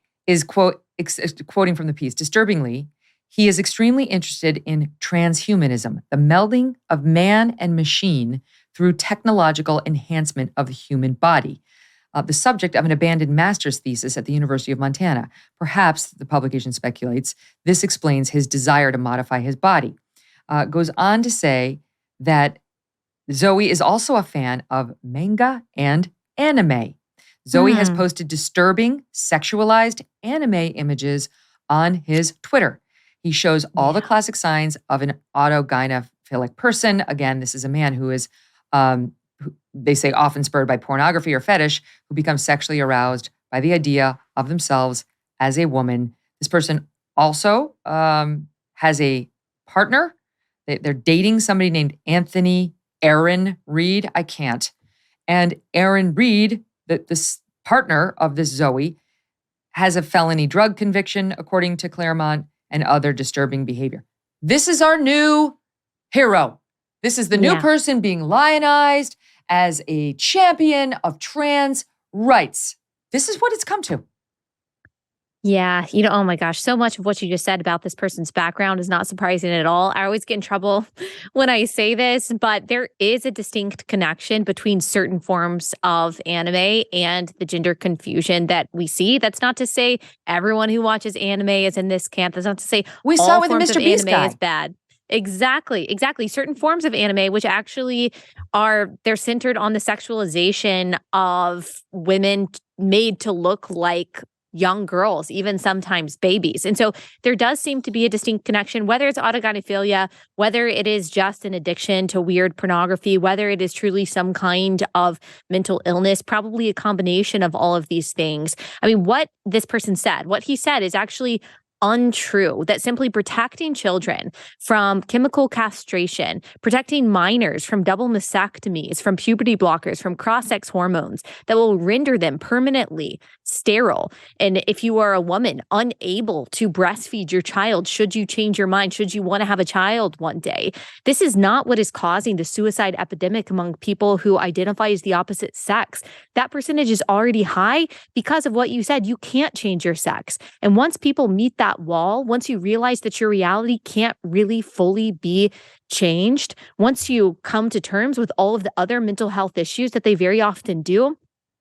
from the piece, disturbingly, he is extremely interested in transhumanism, the melding of man and machine through technological enhancement of the human body. The subject of an abandoned master's thesis at the University of Montana. Perhaps, the publication speculates, this explains his desire to modify his body. Goes on to say that Zoe is also a fan of manga and anime. Zoe has posted disturbing, sexualized anime images on his Twitter. He shows all the classic signs of an autogynephilic person. Again, this is a man who is, they say, often spurred by pornography or fetish, who becomes sexually aroused by the idea of themselves as a woman. This person also has a partner. They're dating somebody named Anthony Aaron Reed. I can't. And Aaron Reed, this partner of this Zoe, has a felony drug conviction, according to Claremont, and other disturbing behavior. This is our new hero. This is the new person being lionized as a champion of trans rights. This is what it's come to. Yeah. Oh my gosh. So much of what you just said about this person's background is not surprising at all. I always get in trouble when I say this, but there is a distinct connection between certain forms of anime and the gender confusion that we see. That's not to say everyone who watches anime is in this camp. That's not to say we saw with the Mr. Beast guy is bad. Exactly. Certain forms of anime, which actually they're centered on the sexualization of women made to look like young girls, even sometimes babies. And so there does seem to be a distinct connection, whether it's autogynephilia, whether it is just an addiction to weird pornography, whether it is truly some kind of mental illness, probably a combination of all of these things. I mean, what this person said, what he said is actually untrue, that simply protecting children from chemical castration, protecting minors from double mastectomies, from puberty blockers, from cross-sex hormones that will render them permanently sterile. And if you are a woman unable to breastfeed your child, should you change your mind, should you want to have a child one day, this is not what is causing the suicide epidemic among people who identify as the opposite sex. That percentage is already high because of what you said. You can't change your sex. And once people meet that wall, once you realize that your reality can't really fully be changed, once you come to terms with all of the other mental health issues that they very often do,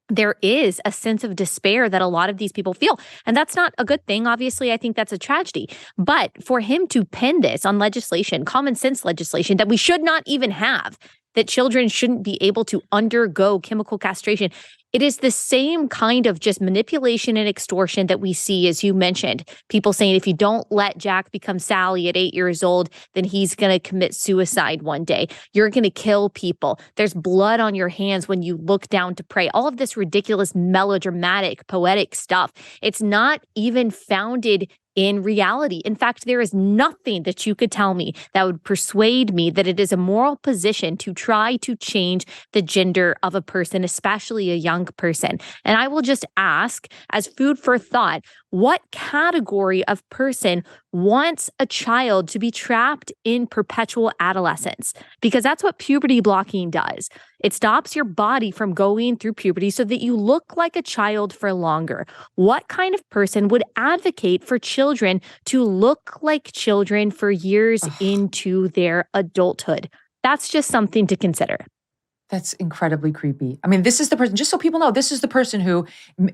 there is a sense of despair that a lot of these people feel. And that's not a good thing. Obviously, I think that's a tragedy. But for him to pin this on legislation, common sense legislation that we should not even have, that children shouldn't be able to undergo chemical castration, It is the same kind of just manipulation and extortion that we see, as you mentioned. People saying if you don't let Jack become Sally at 8 years old, then he's going to commit suicide one day. You're going to kill people. There's blood on your hands when you look down to pray. All of this ridiculous, melodramatic, poetic stuff. It's not even founded in reality. In fact, there is nothing that you could tell me that would persuade me that it is a moral position to try to change the gender of a person, especially a young person. And I will just ask, as food for thought, what category of person wants a child to be trapped in perpetual adolescence? Because that's what puberty blocking does. It stops your body from going through puberty so that you look like a child for longer. What kind of person would advocate for children to look like children for years into their adulthood? That's just something to consider. That's incredibly creepy. I mean, this is the person, just so people know, this is the person who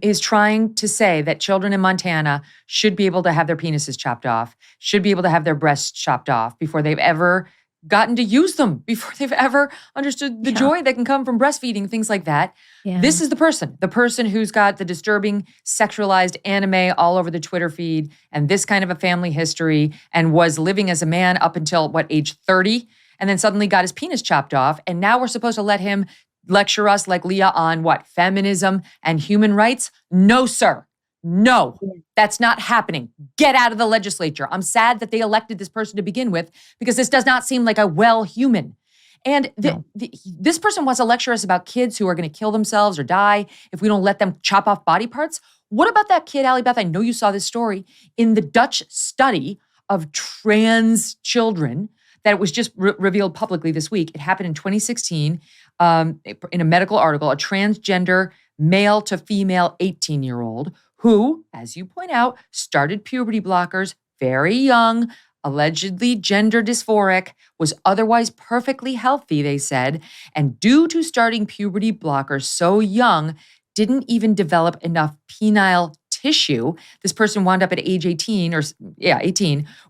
is trying to say that children in Montana should be able to have their penises chopped off, should be able to have their breasts chopped off before they've ever gotten to use them, before they've ever understood the joy that can come from breastfeeding, things like that. Yeah. This is the person who's got the disturbing sexualized anime all over the Twitter feed and this kind of a family history and was living as a man up until, age 30? And then suddenly got his penis chopped off. And now we're supposed to let him lecture us like Leah on feminism and human rights? No, sir. No, that's not happening. Get out of the legislature. I'm sad that they elected this person to begin with because this does not seem like a well human. And this person wants to lecture us about kids who are going to kill themselves or die if we don't let them chop off body parts. What about that kid, Allie Beth? I know you saw this story in the Dutch study of trans children that was just revealed publicly this week. It happened in 2016 in a medical article, a transgender male to female 18-year-old who, as you point out, started puberty blockers very young, allegedly gender dysphoric, was otherwise perfectly healthy, they said, and due to starting puberty blockers so young, didn't even develop enough penile tissue. This person wound up at age 18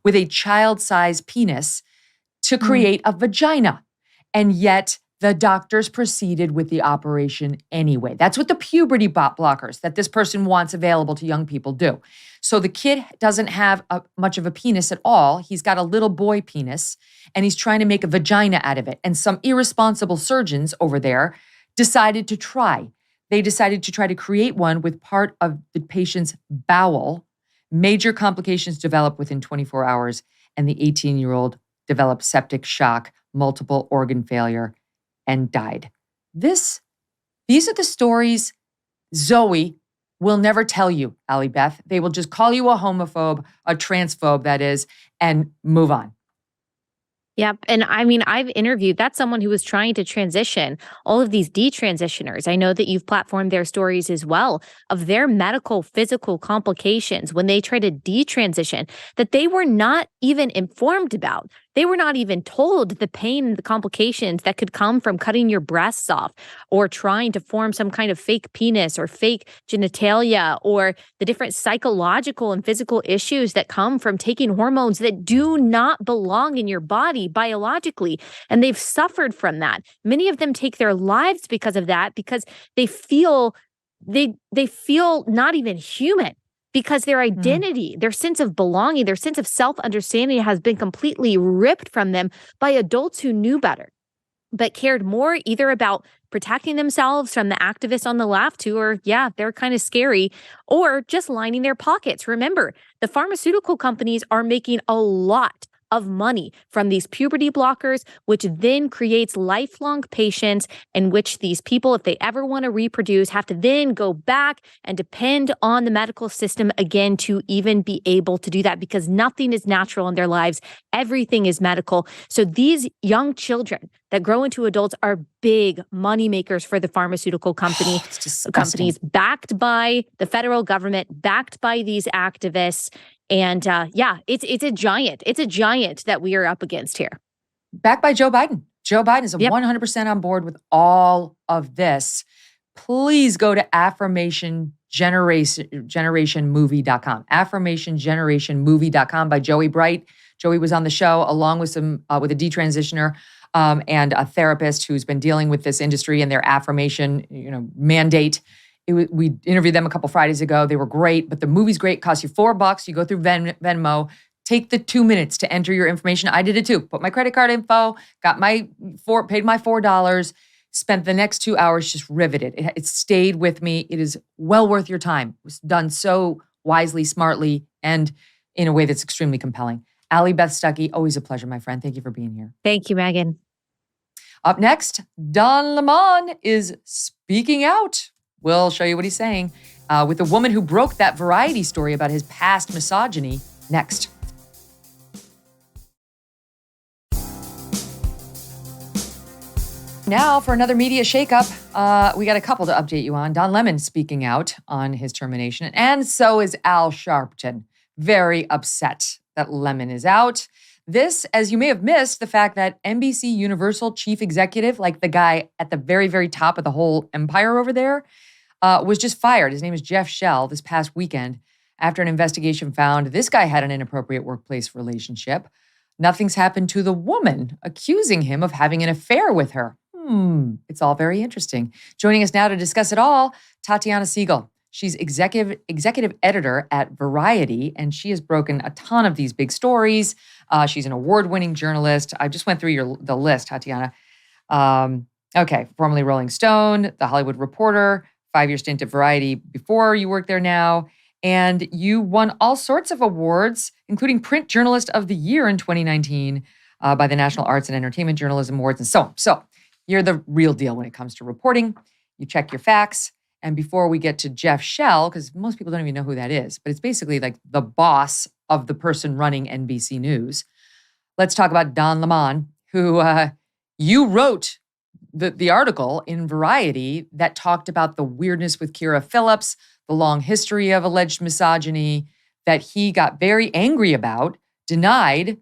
with a child-sized penis to create a vagina. And yet the doctors proceeded with the operation anyway. That's what the puberty blockers that this person wants available to young people do. So the kid doesn't have much of a penis at all. He's got a little boy penis, and he's trying to make a vagina out of it. And some irresponsible surgeons over there decided to try. They decided to try to create one with part of the patient's bowel. Major complications developed within 24 hours, and the 18-year-old developed septic shock, multiple organ failure, and died. These are the stories Zoe will never tell you, Allie Beth. They will just call you a homophobe, a transphobe, that is, and move on. Yep. And I mean, I've interviewed, that's someone who was trying to transition, all of these detransitioners. I know that you've platformed their stories as well of their medical, physical complications when they try to detransition that they were not even informed about. They were not even told the pain and the complications that could come from cutting your breasts off or trying to form some kind of fake penis or fake genitalia or the different psychological and physical issues that come from taking hormones that do not belong in your body biologically. And they've suffered from that. Many of them take their lives because of that, because they feel not even human. Because their identity, their sense of belonging, their sense of self-understanding has been completely ripped from them by adults who knew better, but cared more either about protecting themselves from the activists on the left who are, they're kind of scary, or just lining their pockets. Remember, the pharmaceutical companies are making a lot of money from these puberty blockers, which then creates lifelong patients in which these people, if they ever want to reproduce, have to then go back and depend on the medical system again to even be able to do that, because nothing is natural in their lives. Everything is medical. So these young children that grow into adults are big money makers for the pharmaceutical companies backed by the federal government, backed by these activists. And it's a giant. It's a giant that we are up against here. Backed by Joe Biden. Joe Biden is 100% on board with all of this. Please go to affirmationgenerationmovie.com. Affirmationgenerationmovie.com by Joey Bright. Joey was on the show along with with a detransitioner and a therapist who's been dealing with this industry and their affirmation, mandate. We interviewed them a couple Fridays ago. They were great, but the movie's great. Costs you $4. You go through Venmo. Take the 2 minutes to enter your information. I did it too. Put my credit card info, paid my $4, spent the next 2 hours just riveted. It stayed with me. It is well worth your time. It was done so wisely, smartly, and in a way that's extremely compelling. Allie, Beth, Stuckey, always a pleasure, my friend. Thank you for being here. Thank you, Megyn. Up next, Don Lemon is speaking out. We'll show you what he's saying with a woman who broke that Variety story about his past misogyny next. Now for another media shakeup, we got a couple to update you on. Don Lemon speaking out on his termination, and so is Al Sharpton. Very upset that Lemon is out. This, as you may have missed, the fact that NBC Universal chief executive, like the guy at the very, very top of the whole empire over there, was just fired. His name is Jeff Shell this past weekend after an investigation found this guy had an inappropriate workplace relationship. Nothing's happened to the woman accusing him of having an affair with her. It's all very interesting. Joining us now to discuss it all, Tatiana Siegel. She's executive editor at Variety, and she has broken a ton of these big stories. She's an award-winning journalist. I just went through the list, Tatiana. Okay, formerly Rolling Stone, The Hollywood Reporter, 5-year stint at Variety before you worked there now. And you won all sorts of awards, including Print Journalist of the Year in 2019 by the National Arts and Entertainment Journalism Awards and so on. So you're the real deal when it comes to reporting. You check your facts. And before we get to Jeff Shell, because most people don't even know who that is, but it's basically like the boss of the person running NBC News. Let's talk about Don Lemon, who you wrote the article in Variety that talked about the weirdness with Kira Phillips, the long history of alleged misogyny that he got very angry about, denied,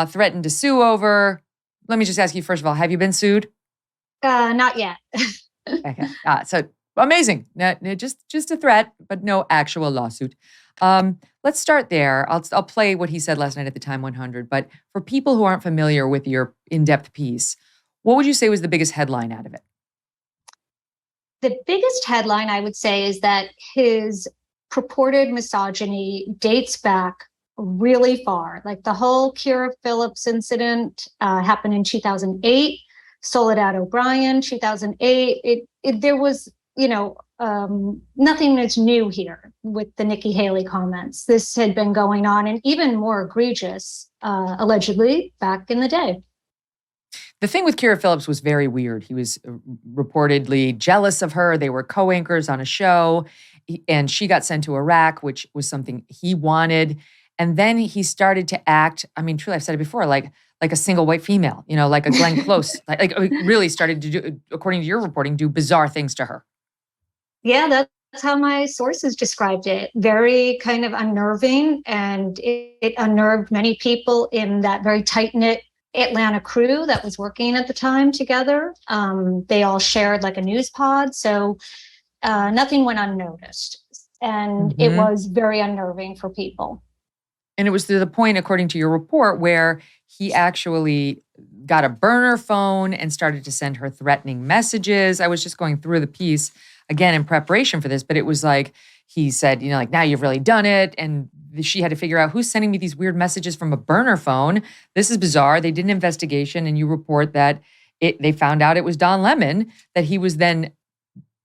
threatened to sue over. Let me just ask you, first of all, have you been sued? Not yet. Okay. So amazing. Just a threat, but no actual lawsuit. Let's start there. I'll play what he said last night at the Time 100. But for people who aren't familiar with your in-depth piece, what would you say was the biggest headline out of it? The biggest headline, I would say, is that his purported misogyny dates back really far. Like the whole Kira Phillips incident happened in 2008. Soledad O'Brien, 2008. There was, nothing that's new here with the Nikki Haley comments. This had been going on, and even more egregious, allegedly, back in the day. The thing with Kira Phillips was very weird. He was reportedly jealous of her. They were co-anchors on a show, and she got sent to Iraq, which was something he wanted. And then he started to act, truly, I've said it before, like a single white female, like a Glenn Close, like really started to do, according to your reporting, do bizarre things to her. Yeah, that's how my sources described it. Very kind of unnerving, and it unnerved many people in that very tight-knit Atlanta crew that was working at the time together. They all shared like a news pod, so nothing went unnoticed. And it was very unnerving for people. And it was to the point, according to your report, where he actually got a burner phone and started to send her threatening messages. I was just going through the piece again in preparation for this, but it was like, he said, now you've really done it. And she had to figure out who's sending me these weird messages from a burner phone. This is bizarre. They did an investigation, and you report that they found out it was Don Lemon, that he was then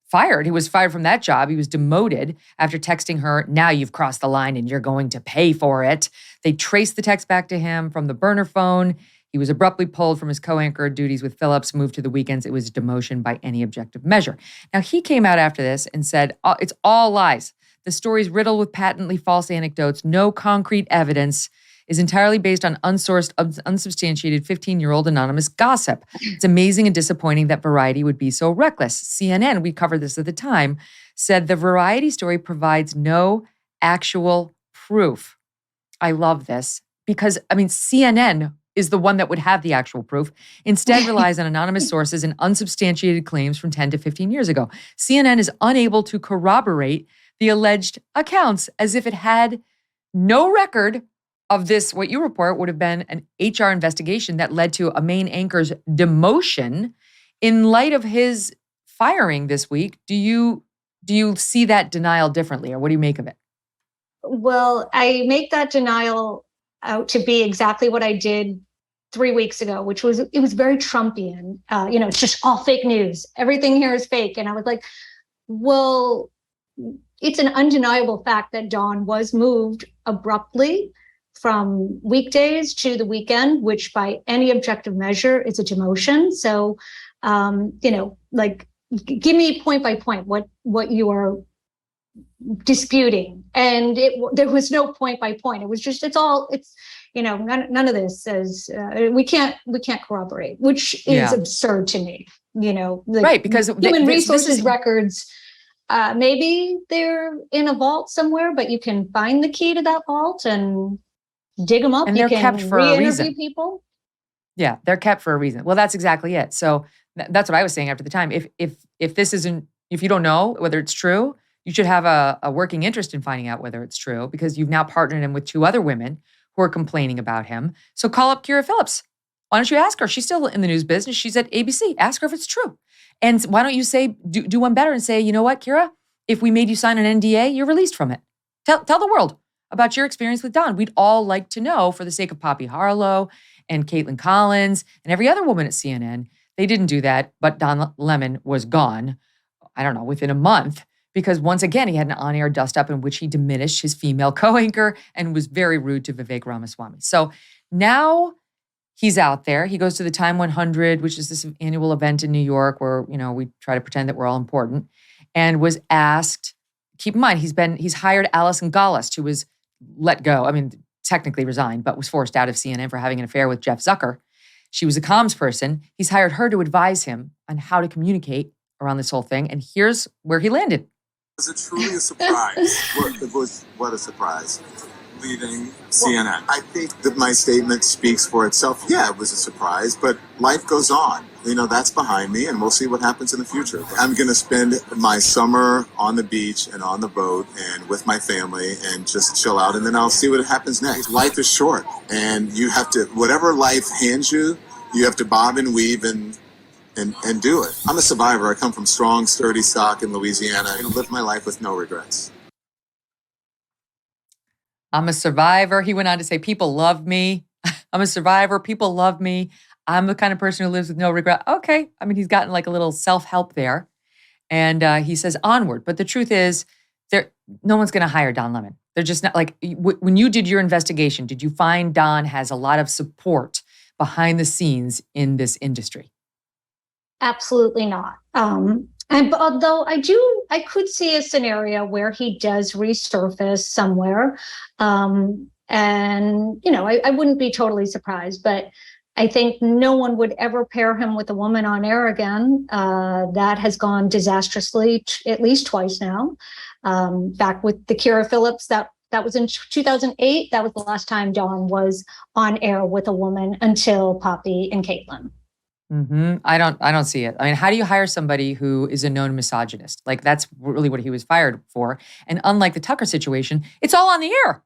fired. He was fired from that job. He was demoted after texting her, now you've crossed the line and you're going to pay for it. They traced the text back to him from the burner phone. He was abruptly pulled from his co-anchor duties with Phillips, moved to the weekends. It was demotion by any objective measure. Now, he came out after this and said, it's all lies. The story's riddled with patently false anecdotes. No concrete evidence, is entirely based on unsourced, unsubstantiated 15-year-old anonymous gossip. It's amazing and disappointing that Variety would be so reckless. CNN, we covered this at the time, said the Variety story provides no actual proof. I love this because, CNN is the one that would have the actual proof, instead relies on anonymous sources and unsubstantiated claims from 10 to 15 years ago. CNN is unable to corroborate the alleged accounts, as if it had no record of this. What you report would have been an HR investigation that led to a main anchor's demotion. In light of his firing this week, do you do you see that denial differently, or what do you make of it? Well, I make that denial out to be exactly what I did 3 weeks ago, which was, it was very Trumpian. It's just all fake news. Everything here is fake. And I was like, well, it's an undeniable fact that Dawn was moved abruptly from weekdays to the weekend, which by any objective measure is a demotion. So, give me point by point what you are disputing. And there was no point by point. It was just, none of this says we can't corroborate, which is absurd to me. Right, because human resources records, maybe they're in a vault somewhere, but you can find the key to that vault and dig them up. And they're kept for a reason. People. Yeah, they're kept for a reason. Well, that's exactly it. So that's what I was saying after the time. If this isn't, if you don't know whether it's true, you should have a working interest in finding out whether it's true, because you've now partnered him with 2 other women who are complaining about him. So call up Kira Phillips. Why don't you ask her? She's still in the news business. She's at ABC. Ask her if it's true. And why don't you say, do one better and say, you know what, Kira, if we made you sign an NDA, you're released from it. Tell the world about your experience with Don. We'd all like to know, for the sake of Poppy Harlow and Caitlin Collins and every other woman at CNN. They didn't do that, but Don Lemon was gone, I don't know, within a month, because once again, he had an on-air dust-up in which he diminished his female co-anchor and was very rude to Vivek Ramaswamy. So now he's out there. He goes to the Time 100, which is this annual event in New York where, we try to pretend that we're all important, and was asked, keep in mind, he's hired Alison Gollust, who was let go. I mean, technically resigned, but was forced out of CNN for having an affair with Jeff Zucker. She was a comms person. He's hired her to advise him on how to communicate around this whole thing. And here's where he landed. Was it truly a surprise? What a surprise. Leaving CNN. Well, I think that my statement speaks for itself. Yeah, it was a surprise, but life goes on. That's behind me, and we'll see what happens in the future. I'm going to spend my summer on the beach and on the boat and with my family and just chill out, and then I'll see what happens next. Life is short, and you have to, whatever life hands you, you have to bob and weave and do it. I'm a survivor. I come from strong, sturdy stock in Louisiana. I live my life with no regrets. I'm a survivor. He went on to say, people love me. I'm a survivor. People love me. I'm the kind of person who lives with no regret. Okay. I mean, he's gotten like a little self-help there. And he says onward. But the truth is, no one's going to hire Don Lemon. They're just not like, when you did your investigation, did you find Don has a lot of support behind the scenes in this industry? Absolutely not. And although I could see a scenario where he does resurface somewhere. I wouldn't be totally surprised, but I think no one would ever pair him with a woman on air again. That has gone disastrously at least twice now. Back with the Kira Phillips, that was in 2008. That was the last time Dawn was on air with a woman until Poppy and Caitlin. Mm-hmm. I don't see it. I mean, how do you hire somebody who is a known misogynist? Like, that's really what he was fired for. And unlike the Tucker situation, it's all on the air.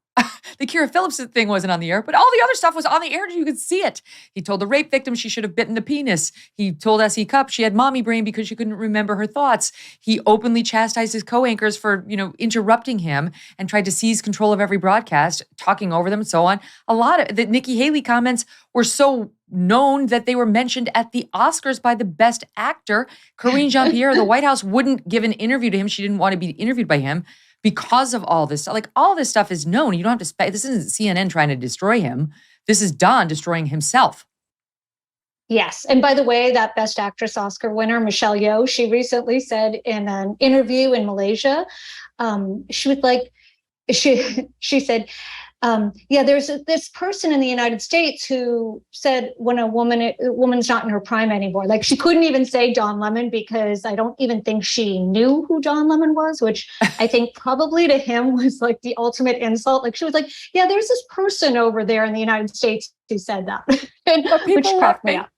The Kira Phillips thing wasn't on the air, but all the other stuff was on the air. You could see it. He told the rape victim she should have bitten the penis. He told S.E. Cupp she had mommy brain because she couldn't remember her thoughts. He openly chastised his co-anchors for, interrupting him and tried to seize control of every broadcast, talking over them and so on. A lot of the Nikki Haley comments were so known that they were mentioned at the Oscars by the Best Actor. Karine Jean-Pierre, the White House wouldn't give an interview to him. She didn't want to be interviewed by him because of all this. Like, all this stuff is known. You don't have to this isn't CNN trying to destroy him. This is Don destroying himself. Yes. And by the way, that Best Actress Oscar winner, Michelle Yeoh, she recently said in an interview in Malaysia, she was like, she said, there's this person in the United States who said when a woman's not in her prime anymore, like she couldn't even say Don Lemon because I don't even think she knew who Don Lemon was, which I think probably to him was like the ultimate insult. Like she was like, yeah, there's this person over there in the United States who said that, which cracked me up.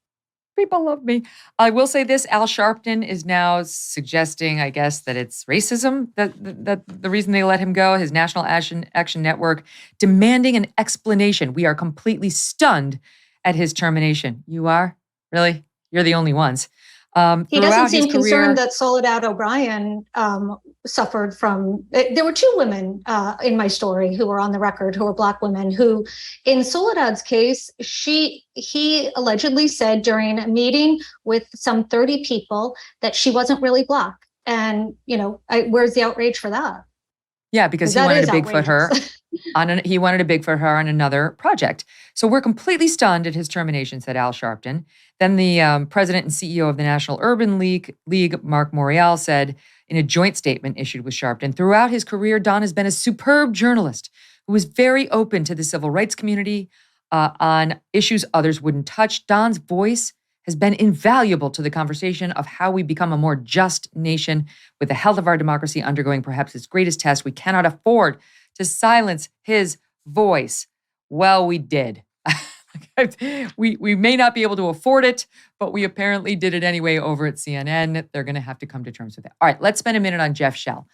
People love me. I will say this, Al Sharpton is now suggesting, I guess, that it's racism, that the reason they let him go, his National Action Network, demanding an explanation. We are completely stunned at his termination. You are? Really? You're the only ones. He doesn't seem concerned that Soledad O'Brien suffered from. There were two women in my story who were on the record, who were Black women, who, in Soledad's case, he allegedly said during a meeting with some 30 people that she wasn't really Black. And, where's the outrage for that? Yeah, because he wanted to Bigfoot her. He wanted to Bigfoot her on another project. So we're completely stunned at his termination, said Al Sharpton. Then the president and CEO of the National Urban League, Mark Morial, said in a joint statement issued with Sharpton, throughout his career, Don has been a superb journalist who was very open to the civil rights community on issues others wouldn't touch. Don's voice has been invaluable to the conversation of how we become a more just nation with the health of our democracy undergoing perhaps its greatest test. We cannot afford to silence his voice. Well, we did. we may not be able to afford it, but we apparently did it anyway over at CNN. They're going to have to come to terms with it. All right, let's spend a minute on Jeff Shell.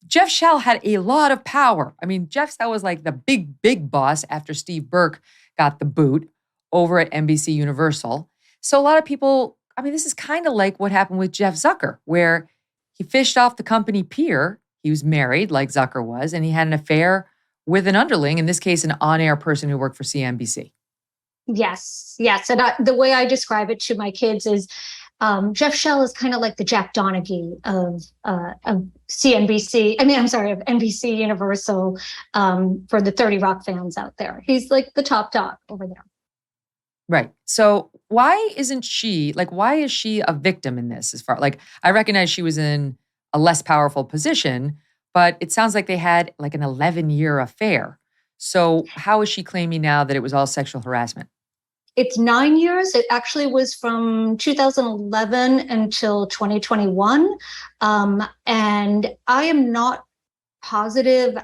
Jeff Shell had a lot of power. I mean, Jeff Shell was like the big boss after Steve Burke got the boot over at NBC Universal. So a lot of people, this is kind of like what happened with Jeff Zucker, where he fished off the company pier. He was married like Zucker was, and he had an affair with an underling, in this case, an on-air person who worked for CNBC. Yes. And the way I describe it to my kids is Jeff Shell is kind of like the Jack Donaghy of CNBC. Of NBC Universal for the 30 Rock fans out there. He's like the top dog over there. Right. So why is she a victim in this? I recognize she was in a less powerful position, but it sounds like they had like an 11-year affair. So how is she claiming now that it was all sexual harassment? It's 9 years. It actually was from 2011 until 2021. And I am not positive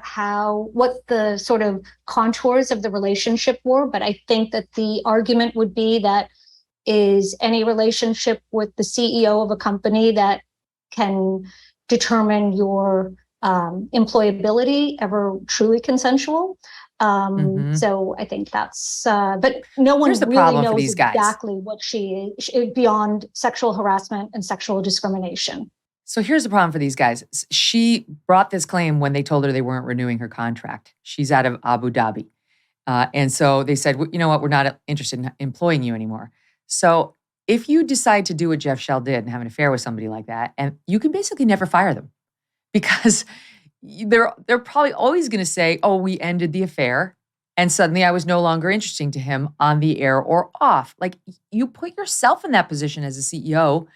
what the sort of contours of the relationship were, but I think that the argument would be that is any relationship with the CEO of a company that can determine your employability ever truly consensual? So I think that's, but no one really knows exactly what she is beyond sexual harassment and sexual discrimination. So here's the problem for these guys. She brought this claim when they told her they weren't renewing her contract. She's out of Abu Dhabi. And so they said, you know what, we're not interested in employing you anymore. So if you decide to do what Jeff Shell did and have an affair with somebody like that, and you can basically never fire them because they're probably always going to say, oh, we ended the affair and suddenly I was no longer interesting to him on the air or off. Like, you put yourself in that position as a CEO.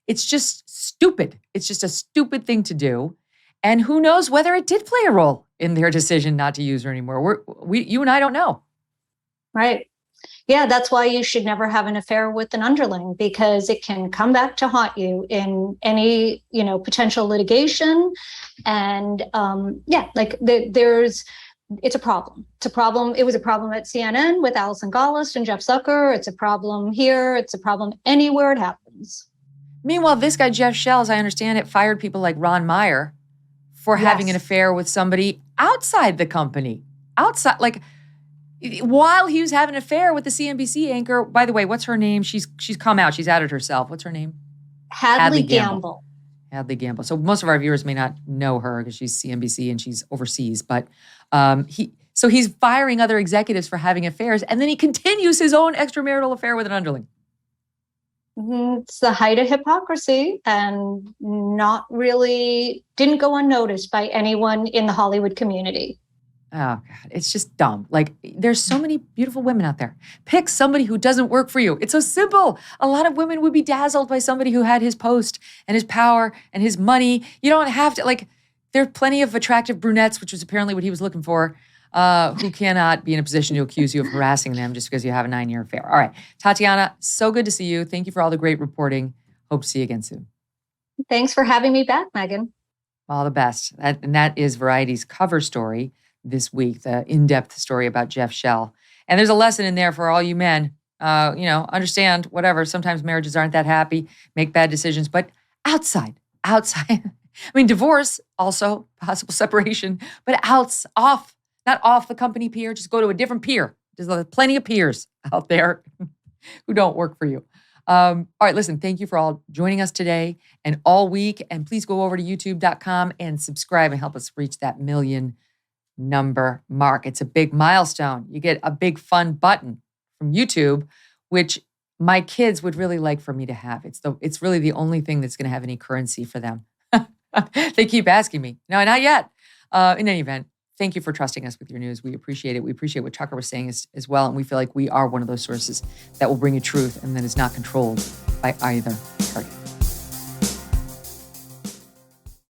It's just stupid. It's just a stupid thing to do. And who knows whether it did play a role in their decision not to use her anymore. You and I don't know. Right. Yeah, that's why you should never have an affair with an underling, because it can come back to haunt you in any, potential litigation. And it's a problem. It's a problem. It was a problem at CNN with Alison Gollust and Jeff Zucker. It's a problem here. It's a problem anywhere it happens. Meanwhile, this guy, Jeff Shell, as I understand it, fired people like Ron Meyer for having an affair with somebody outside the company. While he was having an affair with the CNBC anchor. By the way, what's her name? She's come out. She's outed herself. What's her name? Hadley Gamble. Hadley Gamble. So most of our viewers may not know her because she's CNBC and she's overseas. But he's firing other executives for having affairs, and then he continues his own extramarital affair with an underling. It's the height of hypocrisy and didn't go unnoticed by anyone in the Hollywood community. Oh, God, it's just dumb. Like, there's so many beautiful women out there. Pick somebody who doesn't work for you. It's so simple. A lot of women would be dazzled by somebody who had his post and his power and his money. You don't have to, there are plenty of attractive brunettes, which was apparently what he was looking for, who cannot be in a position to accuse you of harassing them just because you have a 9-year affair. All right. Tatiana, so good to see you. Thank you for all the great reporting. Hope to see you again soon. Thanks for having me back, Megyn. All the best. And that is Variety's cover story this week, the in-depth story about Jeff Shell. And there's a lesson in there for all you men. Understand, whatever, sometimes marriages aren't that happy, make bad decisions, but outside. Divorce, also possible separation, but not off the company pier, just go to a different pier. There's plenty of piers out there who don't work for you. All right, listen, thank you for all joining us today and all week. And please go over to youtube.com and subscribe and help us reach that 1 million number mark. It's a big milestone. You get a big fun button from YouTube, which my kids would really like for me to have. It's really the only thing that's going to have any currency for them. They keep asking me. No, not yet. In any event, thank you for trusting us with your news. We appreciate it. We appreciate what Tucker was saying as well. And we feel like we are one of those sources that will bring you truth and that is not controlled by either